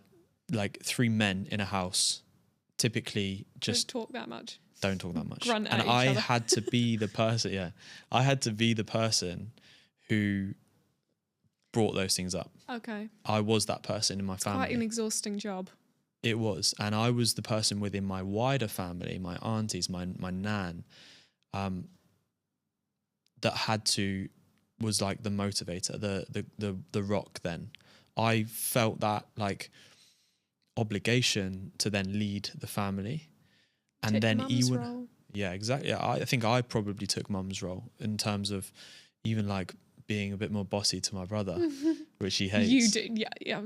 S1: like three men in a house typically just
S2: don't talk that much.
S1: And I had to be the person. Yeah, I had to be the person who brought those things up. Okay. I was that person in my family.
S2: Quite an exhausting job.
S1: It was, and I was the person within my wider family, my aunties, my nan, that was like the motivator, the rock. Then I felt that like obligation to then lead the family. And take then role. Yeah, exactly. I think I probably took mum's role in terms of even like being a bit more bossy to my brother, which he hates. You do, yeah.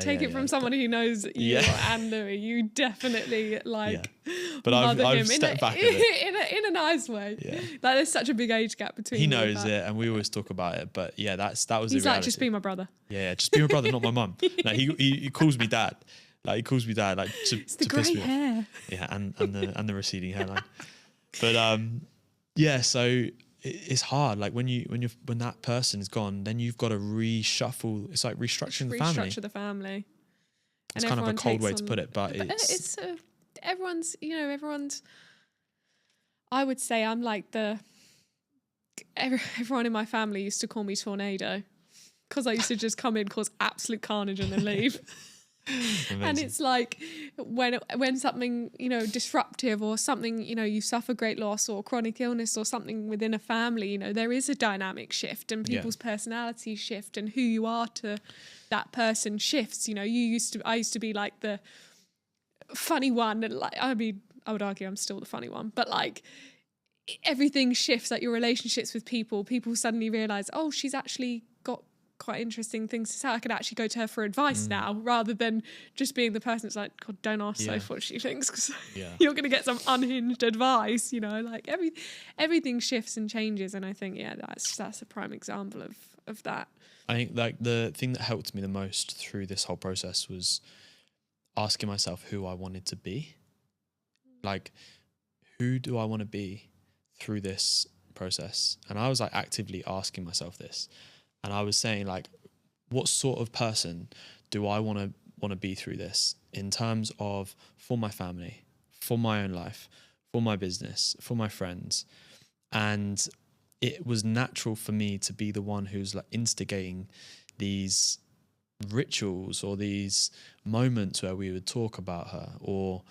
S2: Take it from someone who knows you and Louis. You definitely like.
S1: Yeah. But I've stepped back
S2: in a nice way. Yeah. Like there's such a big age gap between.
S1: He knows it, and we always talk about it. But yeah, that was the reality.
S2: He's like, just be my brother.
S1: Yeah, just be my brother, not my mum. No, he calls me dad. Like he calls me dad, like
S2: it's the grey hair.
S1: Yeah, and the receding hairline. But yeah, so it's hard. Like when that person is gone, then you've got to reshuffle. It's like restructuring the family.
S2: Restructure the family.
S1: It's kind of a cold way to put it, but
S2: it's everyone's. I would say I'm like everyone in my family used to call me Tornado. because I used to just come in, cause absolute carnage and then leave. And it's like when something, you know, disruptive or something, you know, you suffer great loss or chronic illness or something within a family, you know, there is a dynamic shift and people's personalities shift and who you are to that person shifts. You know, I used to be like the funny one, and like, I mean, I would argue I'm still the funny one, but like everything shifts, like your relationships with people suddenly realize, oh, she's actually got quite interesting things to say. I could actually go to her for advice now, rather than just being the person that's like, God, don't ask Soph what she thinks, because you're going to get some unhinged advice, you know, like everything shifts and changes. And I think, that's a prime example of that.
S1: I think like the thing that helped me the most through this whole process was asking myself who I wanted to be. Like, who do I want to be through this process? And I was like actively asking myself this. And I was saying, like, what sort of person do I want to be through this, in terms of for my family, for my own life, for my business, for my friends. And it was natural for me to be the one who's like instigating these rituals or these moments where we would talk about her, or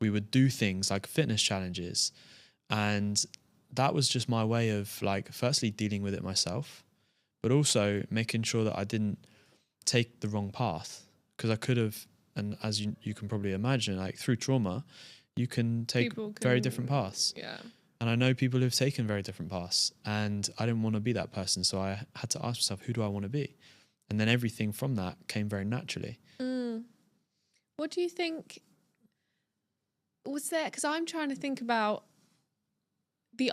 S1: we would do things like fitness challenges. And that was just my way of like, firstly dealing with it myself, but also making sure that I didn't take the wrong path, because I could have. And as you can probably imagine, like through trauma, you can take very different paths.
S2: Yeah.
S1: And I know people who've taken very different paths, and I didn't want to be that person. So I had to ask myself, who do I want to be? And then everything from that came very naturally.
S2: What do you think was there? Because I'm trying to think about the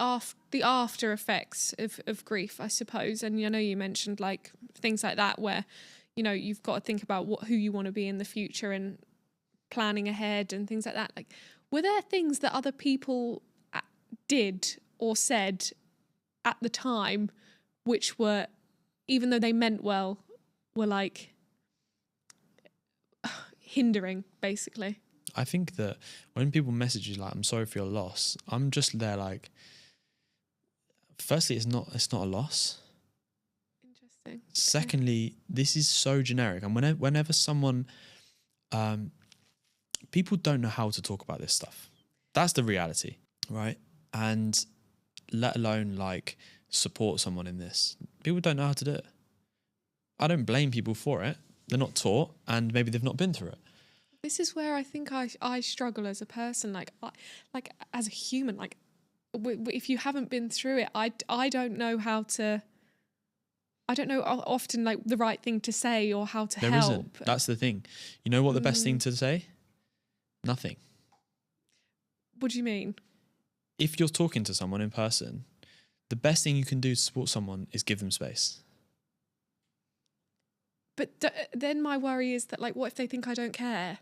S2: after effects of grief, I suppose. And I know you mentioned like things like that, where, you know, you've got to think about who you want to be in the future and planning ahead and things like that. Like, were there things that other people did or said at the time which were, even though they meant well, were like hindering, basically?
S1: I think that when people message you like, I'm sorry for your loss, I'm just there like, firstly, it's not a loss.
S2: Interesting.
S1: Secondly, this is so generic. And whenever someone, people don't know how to talk about this stuff. That's the reality, right? And let alone like support someone in this. People don't know how to do it. I don't blame people for it. They're not taught, and maybe they've not been through it.
S2: This is where I think I struggle as a person, like as a human. Like, if you haven't been through it, I don't know how to. I don't know often like the right thing to say or how to help. There isn't.
S1: That's the thing. You know what the best thing to say? Nothing.
S2: What do you mean?
S1: If you're talking to someone in person, the best thing you can do to support someone is give them space.
S2: But then my worry is that, like, what if they think I don't care?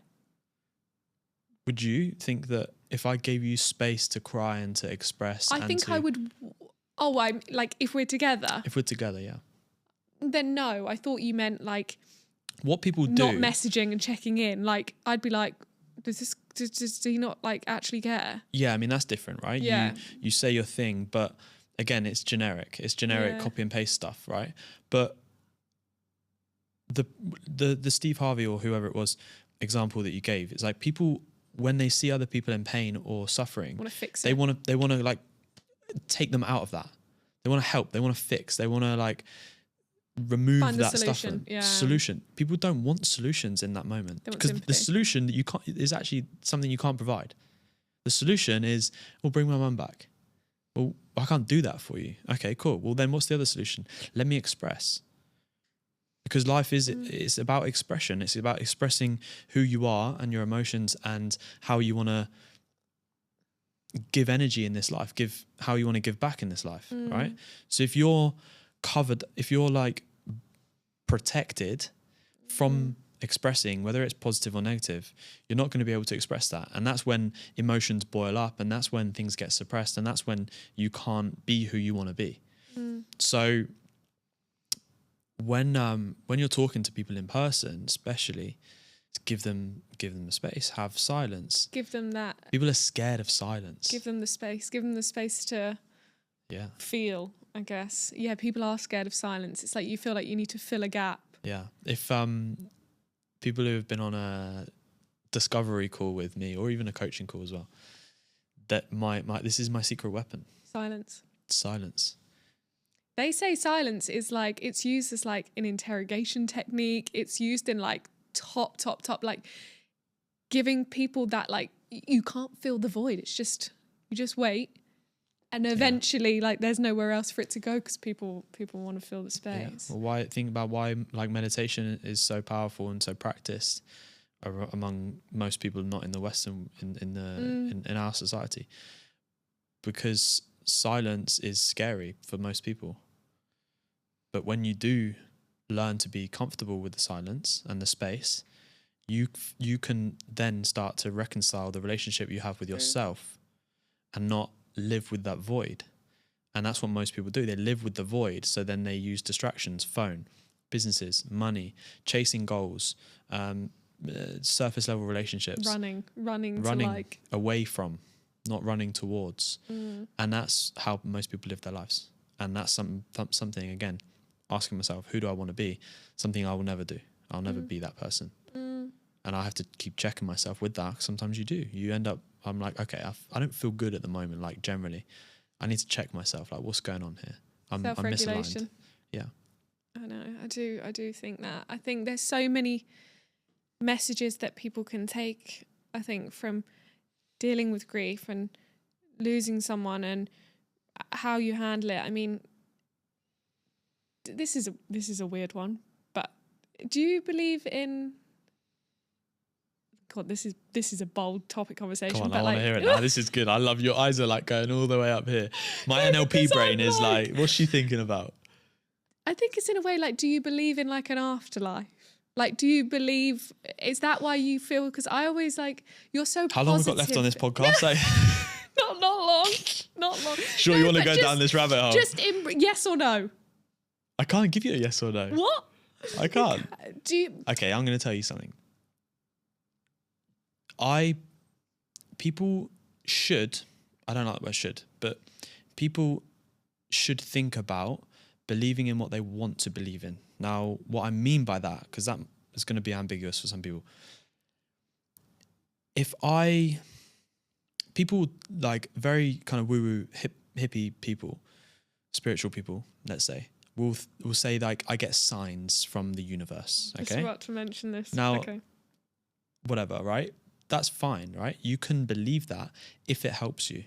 S1: Would you think that if I gave you space to cry and to express?
S2: I think I would. Oh, I'm like, if we're together.
S1: If we're together, yeah.
S2: Then no, I thought you meant like
S1: what people do.
S2: Not messaging and checking in. Like, I'd be like, does he not like actually care?
S1: Yeah, I mean that's different, right?
S2: Yeah.
S1: You say your thing, but again, it's generic. It's generic copy and paste stuff, right? But the Steve Harvey or whoever it was example that you gave, it's like people, when they see other people in pain or suffering,
S2: want to fix it.
S1: They want to like take them out of that. They want to help. They want to fix. They want to like remove that stuff. Solution. People don't want solutions in that moment, because the solution that you can't is actually something you can't provide. The solution is, well, bring my mum back. Well, I can't do that for you. Okay, cool. Well, then what's the other solution? Let me express. Because life is it's about expression. It's about expressing who you are and your emotions and how you want to give energy in this life, how you want to give back in this life, right? So if you're covered, if you're like protected from expressing, whether it's positive or negative, you're not going to be able to express that. And that's when emotions boil up, and that's when things get suppressed, and that's when you can't be who you want to be. So when you're talking to people in person, especially, give them the space, have silence.
S2: Give them that.
S1: People are scared of silence.
S2: Give them the space. Give them the space to feel I guess. Yeah, people are scared of silence. It's like you feel like you need to fill a gap.
S1: Yeah. If people who have been on a discovery call with me, or even a coaching call as well, that this is my secret weapon. Silence.
S2: They say silence is like, it's used as like an interrogation technique. It's used in like top, like giving people that like, you can't fill the void. It's just, you just wait. And eventually like there's nowhere else for it to go because people want to fill the space.
S1: Yeah. Well, think about why like meditation is so powerful and so practiced among most people not in the Western, in our society. Because silence is scary for most people. But when you do learn to be comfortable with the silence and the space, you can then start to reconcile the relationship you have with yourself and not live with that void. And that's what most people do. They live with the void. So then they use distractions, phone, businesses, money, chasing goals, surface level relationships.
S2: Running to like
S1: away from, not running towards. And that's how most people live their lives. And that's something, again, asking myself, who do I want to be? Something I will never do. I'll never be that person. And I have to keep checking myself with that. Sometimes you do. You end up, I'm like, okay, I don't feel good at the moment, like generally. I need to check myself, like what's going on here? I'm misaligned. Yeah.
S2: I know, I do think that. I think there's so many messages that people can take, I think, from dealing with grief and losing someone and how you handle it. I mean, this is a weird one, but do you believe in... God, this is a bold topic conversation.
S1: Come on,
S2: but
S1: I want to hear it now. This is good. I love your eyes are like going all the way up here. My NLP brain is like, what's she thinking about?
S2: I think it's in a way like, do you believe in like an afterlife? Like, do you believe, is that why you feel, because I always like, you're so positive.
S1: How long have we got left on this podcast? Like,
S2: not long.
S1: Sure, you want to go down this rabbit hole?
S2: Just yes or no?
S1: I can't give you a yes or no.
S2: What?
S1: I can't.
S2: Okay,
S1: I'm going to tell you something. People should, I don't like the word should, but people should think about believing in what they want to believe in. Now, what I mean by that, because that is going to be ambiguous for some people. People like very kind of woo-woo, hippie people, spiritual people, let's say, will say like, I get signs from the universe. Okay.
S2: Just about to mention this.
S1: Now,
S2: okay.
S1: Whatever, right? That's fine, right? You can believe that if it helps you,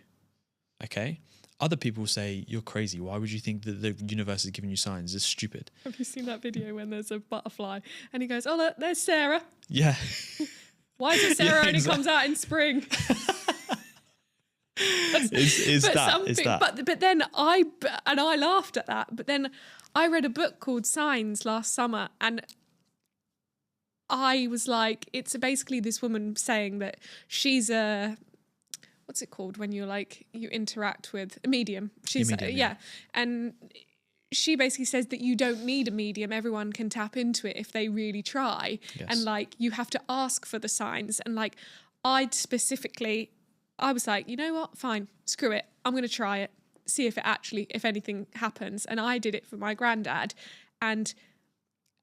S1: okay? Other people say, you're crazy. Why would you think that the universe is giving you signs? It's stupid.
S2: Have you seen that video when there's a butterfly and he goes, oh, look, there's Sarah.
S1: Yeah.
S2: Why is it Sarah and it comes out in spring?
S1: It's that.
S2: But then I laughed at that. But then I read a book called Signs last summer and I was like, it's basically this woman saying that she's what's it called when you're like, you interact with a medium. She's
S1: medium,
S2: yeah. And she basically says that you don't need a medium. Everyone can tap into it if they really try.
S1: Yes.
S2: And like, you have to ask for the signs. And like, I was like, you know what? Fine, screw it. I'm going to try it. See if anything happens. And I did it for my granddad. And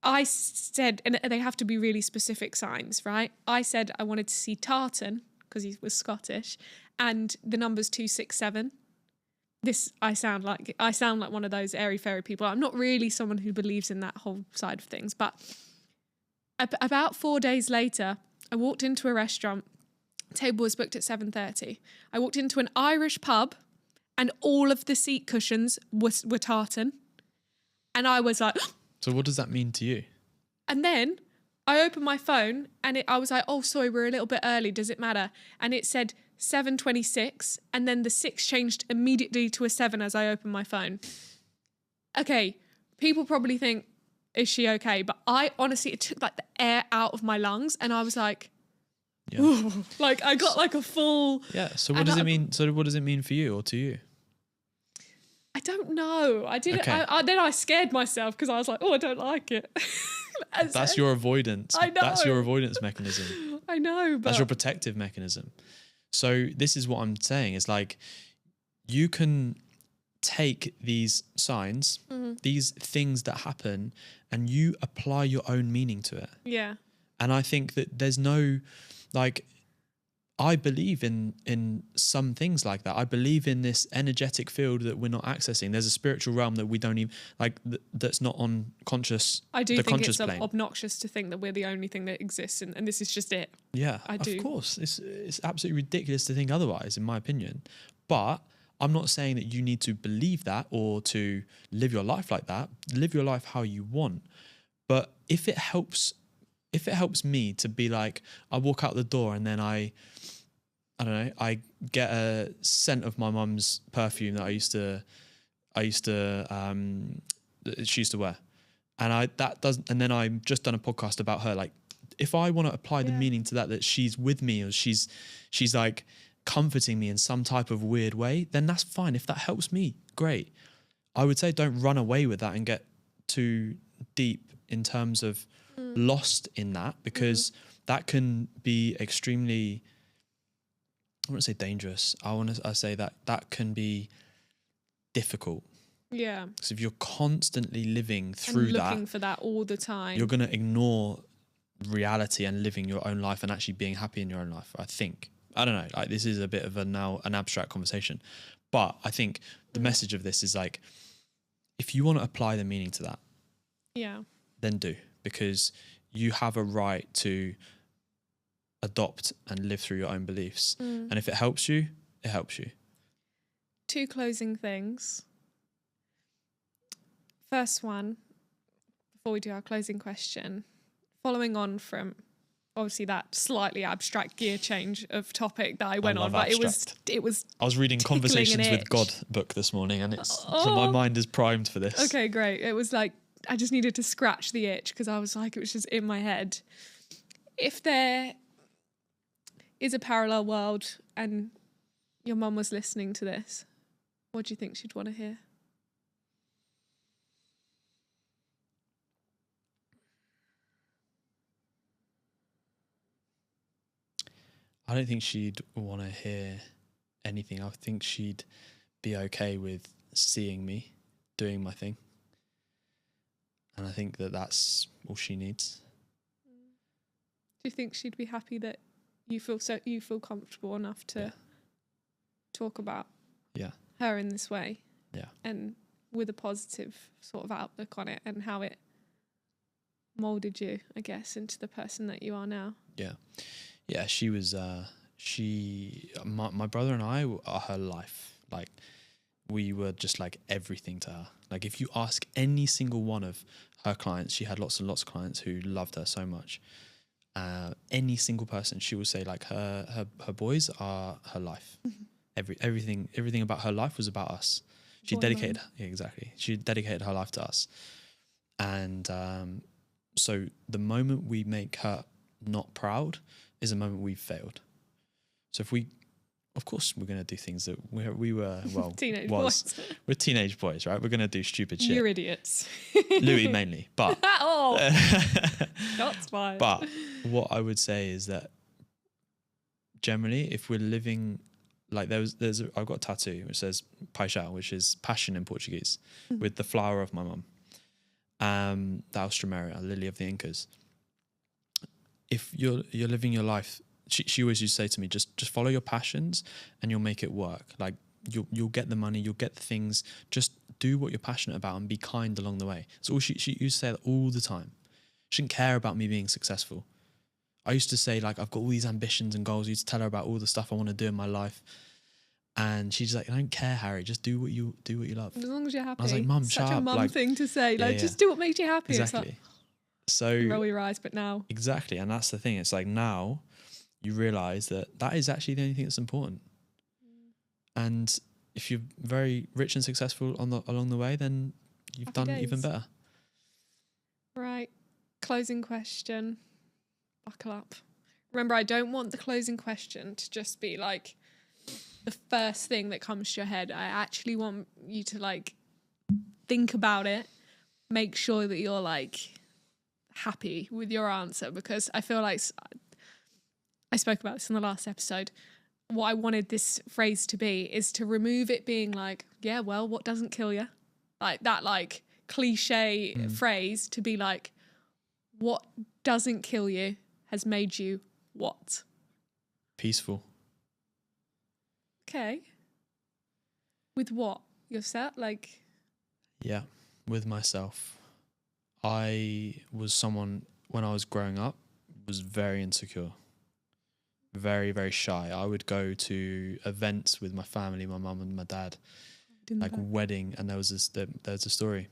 S2: I said, and they have to be really specific signs, right? I said I wanted to see tartan because he was Scottish, and the number's 267. I sound like one of those airy-fairy people. I'm not really someone who believes in that whole side of things, but about 4 days later, I walked into a restaurant. Table was booked at 7:30. I walked into an Irish pub, and all of the seat cushions were tartan, and I was like.
S1: So what does that mean to you?
S2: And then I opened my phone and I was like, oh, sorry, we're a little bit early. Does it matter? And it said 7:26. And then the 6 changed immediately to a 7 as I opened my phone. Okay, people probably think, is she okay? But I honestly, it took like the air out of my lungs. And I was like,
S1: yeah.
S2: Like I got like a full...
S1: Yeah, so what does it mean? So what does it mean for you or to you?
S2: I don't know. I didn't.
S1: Okay.
S2: Then I scared myself because I was like, "Oh, I don't like it."
S1: That's your avoidance.
S2: I know.
S1: That's your avoidance mechanism.
S2: I know, but
S1: that's your protective mechanism. So this is what I'm saying. It's like you can take these signs, these things that happen, and you apply your own meaning to it.
S2: Yeah.
S1: And I think that there's no, like, I believe in some things like that. I believe in this energetic field that we're not accessing. There's a spiritual realm that we don't even, like, that's not on conscious,
S2: I do
S1: the
S2: think
S1: conscious
S2: it's
S1: plane.
S2: obnoxious to think that we're the only thing that exists and this is just it.
S1: Yeah,
S2: I do.
S1: Of course. It's absolutely ridiculous to think otherwise, in my opinion. But I'm not saying that you need to believe that or to live your life like that. Live your life how you want. But if it helps me to be like, I walk out the door and then I don't know, I get a scent of my mum's perfume that she used to wear. And then I've just done a podcast about her. Like, if I want to apply the meaning to that she's with me or she's like comforting me in some type of weird way, then that's fine. If that helps me, great. I would say don't run away with that and get too deep in terms of lost in that, because that can be extremely, I wouldn't say dangerous. I say that can be difficult.
S2: Yeah.
S1: Because if you're constantly living through
S2: and looking for that all the time,
S1: you're going to ignore reality and living your own life and actually being happy in your own life. I think. I don't know. Like, this is a bit of an abstract conversation, but I think the message of this is like, if you want to apply the meaning to that, then do, because you have a right to adopt and live through your own beliefs. And if it helps you, it helps you.
S2: 2 closing things. First one, before we do our closing question, following on from obviously that slightly abstract gear change of topic that I went on, but it was
S1: I was reading Conversations with God book this morning, and so my mind is primed for this.
S2: Okay, great. It was like I just needed to scratch the itch because I was like, it was just in my head. If there is a parallel world and your mum was listening to this, what do you think she'd want to hear?
S1: I don't think she'd want to hear anything. I think she'd be okay with seeing me doing my thing. And I think that that's all she needs.
S2: Do you think she'd be happy that you feel comfortable enough to talk about her in this way?
S1: Yeah.
S2: And with a positive sort of outlook on it and how it molded you, I guess, into the person that you are now.
S1: Yeah. Yeah, she was my brother and I are her life. Like, we were just like everything to her. Like, if you ask any single one of her clients, she had lots and lots of clients who loved her so much. Any single person, she will say like her boys are her life. Everything about her life was about us. She dedicated her life to us. And so the moment we make her not proud is a moment we've failed. So if we, of course, we're going to do things that we were
S2: teenage boys.
S1: We're teenage boys, right? We're going to do stupid shit.
S2: You're idiots.
S1: Louis mainly, but
S2: shots fired.
S1: But what I would say is that generally, if we're living like I've got a tattoo which says paixão, which is passion in Portuguese, with the flower of my mum, the Alstroemeria, lily of the Incas. If you're living your life, she always used to say to me, just follow your passions and you'll make it work. Like, you'll get the money, you'll get the things. Just do what you're passionate about and be kind along the way. So she used to say that all the time. She didn't care about me being successful. I used to say, like, I've got all these ambitions and goals. I used to tell her about all the stuff I want to do in my life. And she's like, I don't care, Harry. Just do what you love.
S2: As long as you're happy.
S1: I was like, Mum,
S2: such
S1: shut
S2: a
S1: up.
S2: mum thing to say. Like, just do what makes you happy.
S1: Exactly. So
S2: roll your eyes, but now.
S1: Exactly. And that's the thing. It's like, now you realise that is actually the only thing that's important. And if you're very rich and successful along the way, then you've
S2: Happy
S1: done
S2: days.
S1: even better.
S2: Right. Closing question. Buckle up. Remember, I don't want the closing question to just be like the first thing that comes to your head. I actually want you to like think about it, make sure that you're like happy with your answer, because I feel like I spoke about this in the last episode. what I wanted this phrase to be is to remove it being like, yeah, well, what doesn't kill you? Like that, like cliche phrase, to be like, what doesn't kill you has made you what?
S1: Peaceful.
S2: Okay. With what? Yourself? Like...
S1: Yeah, with myself. I was someone, when I was growing up, was very insecure. Very, very shy. I would go to events with my family, my mum and my dad, like wedding, and there was a story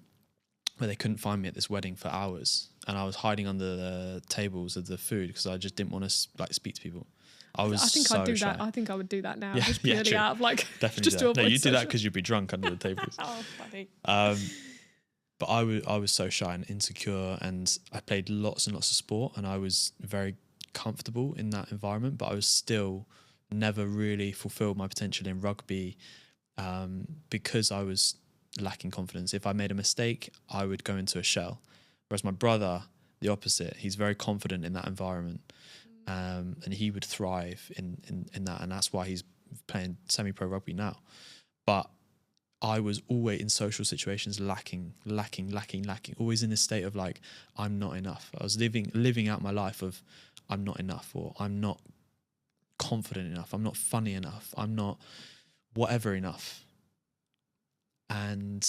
S1: where they couldn't find me at this wedding for hours, and I was hiding under the tables of the food because I just didn't want to like speep to people. I think
S2: I'd do
S1: shy.
S2: that. I think I would do that now.
S1: Yeah,
S2: just purely out of like
S1: definitely
S2: just to avoid
S1: no, you do that
S2: social-
S1: because you'd be drunk under the tables.
S2: Oh, funny.
S1: But I was so shy and insecure, and I played lots and lots of sport, and I was very comfortable in that environment, but I was still never really fulfilled my potential in rugby because I was lacking confidence. If I made a mistake, I would go into a shell. Whereas my brother, the opposite, he's very confident in that environment, and he would thrive in that, and that's why he's playing semi-pro rugby now. But I was always in social situations lacking, always in this state of like, I'm not enough. I was living out my life of I'm not enough, or I'm not confident enough, I'm not funny enough, I'm not whatever enough. And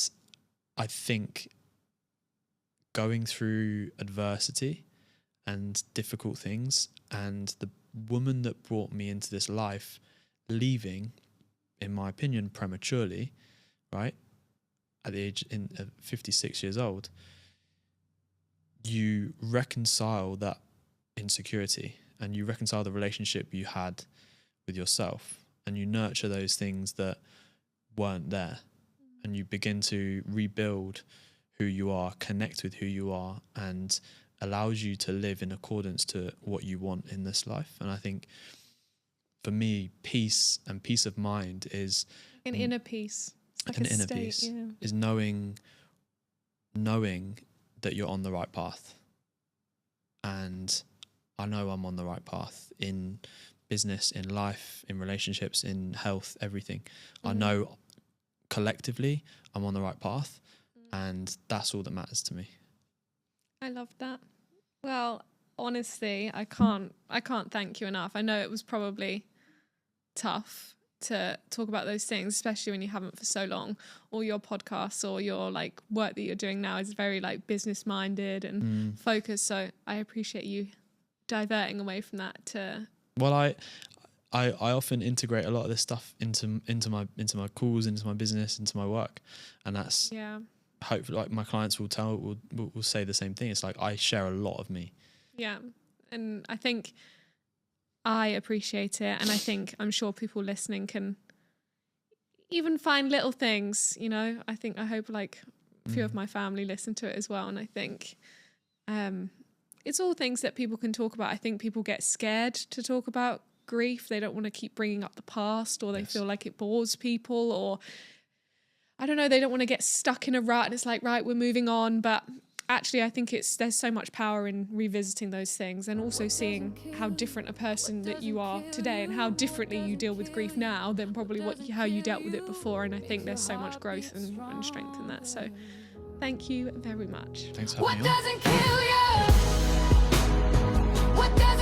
S1: I think going through adversity and difficult things, and the woman that brought me into this life leaving, in my opinion, prematurely, right, at the age of 56 years old, you reconcile that insecurity and you reconcile the relationship you had with yourself, and you nurture those things that weren't there, and you begin to rebuild who you are, connect with who you are, and allows you to live in accordance to what you want in this life. And I think for me, peace and peace of mind is
S2: an inner peace. Like
S1: an
S2: a
S1: inner
S2: state,
S1: peace
S2: yeah.
S1: is knowing that you're on the right path. And I know I'm on the right path in business, in life, in relationships, in health, everything. I know collectively I'm on the right path, and that's all that matters to me.
S2: I love that. Well, honestly, I can't thank you enough. I know it was probably tough to talk about those things, especially when you haven't for so long, or your podcasts or your like work that you're doing now is very like business minded and focused. So I appreciate you diverting away from that to...
S1: Well, I often integrate a lot of this stuff into my calls, into my business, into my work, and that's hopefully, like, my clients will say the same thing. It's like I share a lot of me.
S2: Yeah, and I think I appreciate it, and I'm sure people listening can even find little things. You know, I hope like a few of my family listen to it as well, and I think it's all things that people can talk about. I think people get scared to talk about grief. They don't want to keep bringing up the past, or they feel like it bores people, or I don't know, they don't want to get stuck in a rut and it's like, right, we're moving on. But actually I think there's so much power in revisiting those things, and also seeing how different a person that you are today and how differently you deal with grief now than probably how you dealt with it before. And I think there's so much growth and strength in that. So thank you very much.
S1: Thanks for having me on.
S3: What doesn't kill you? What doesn't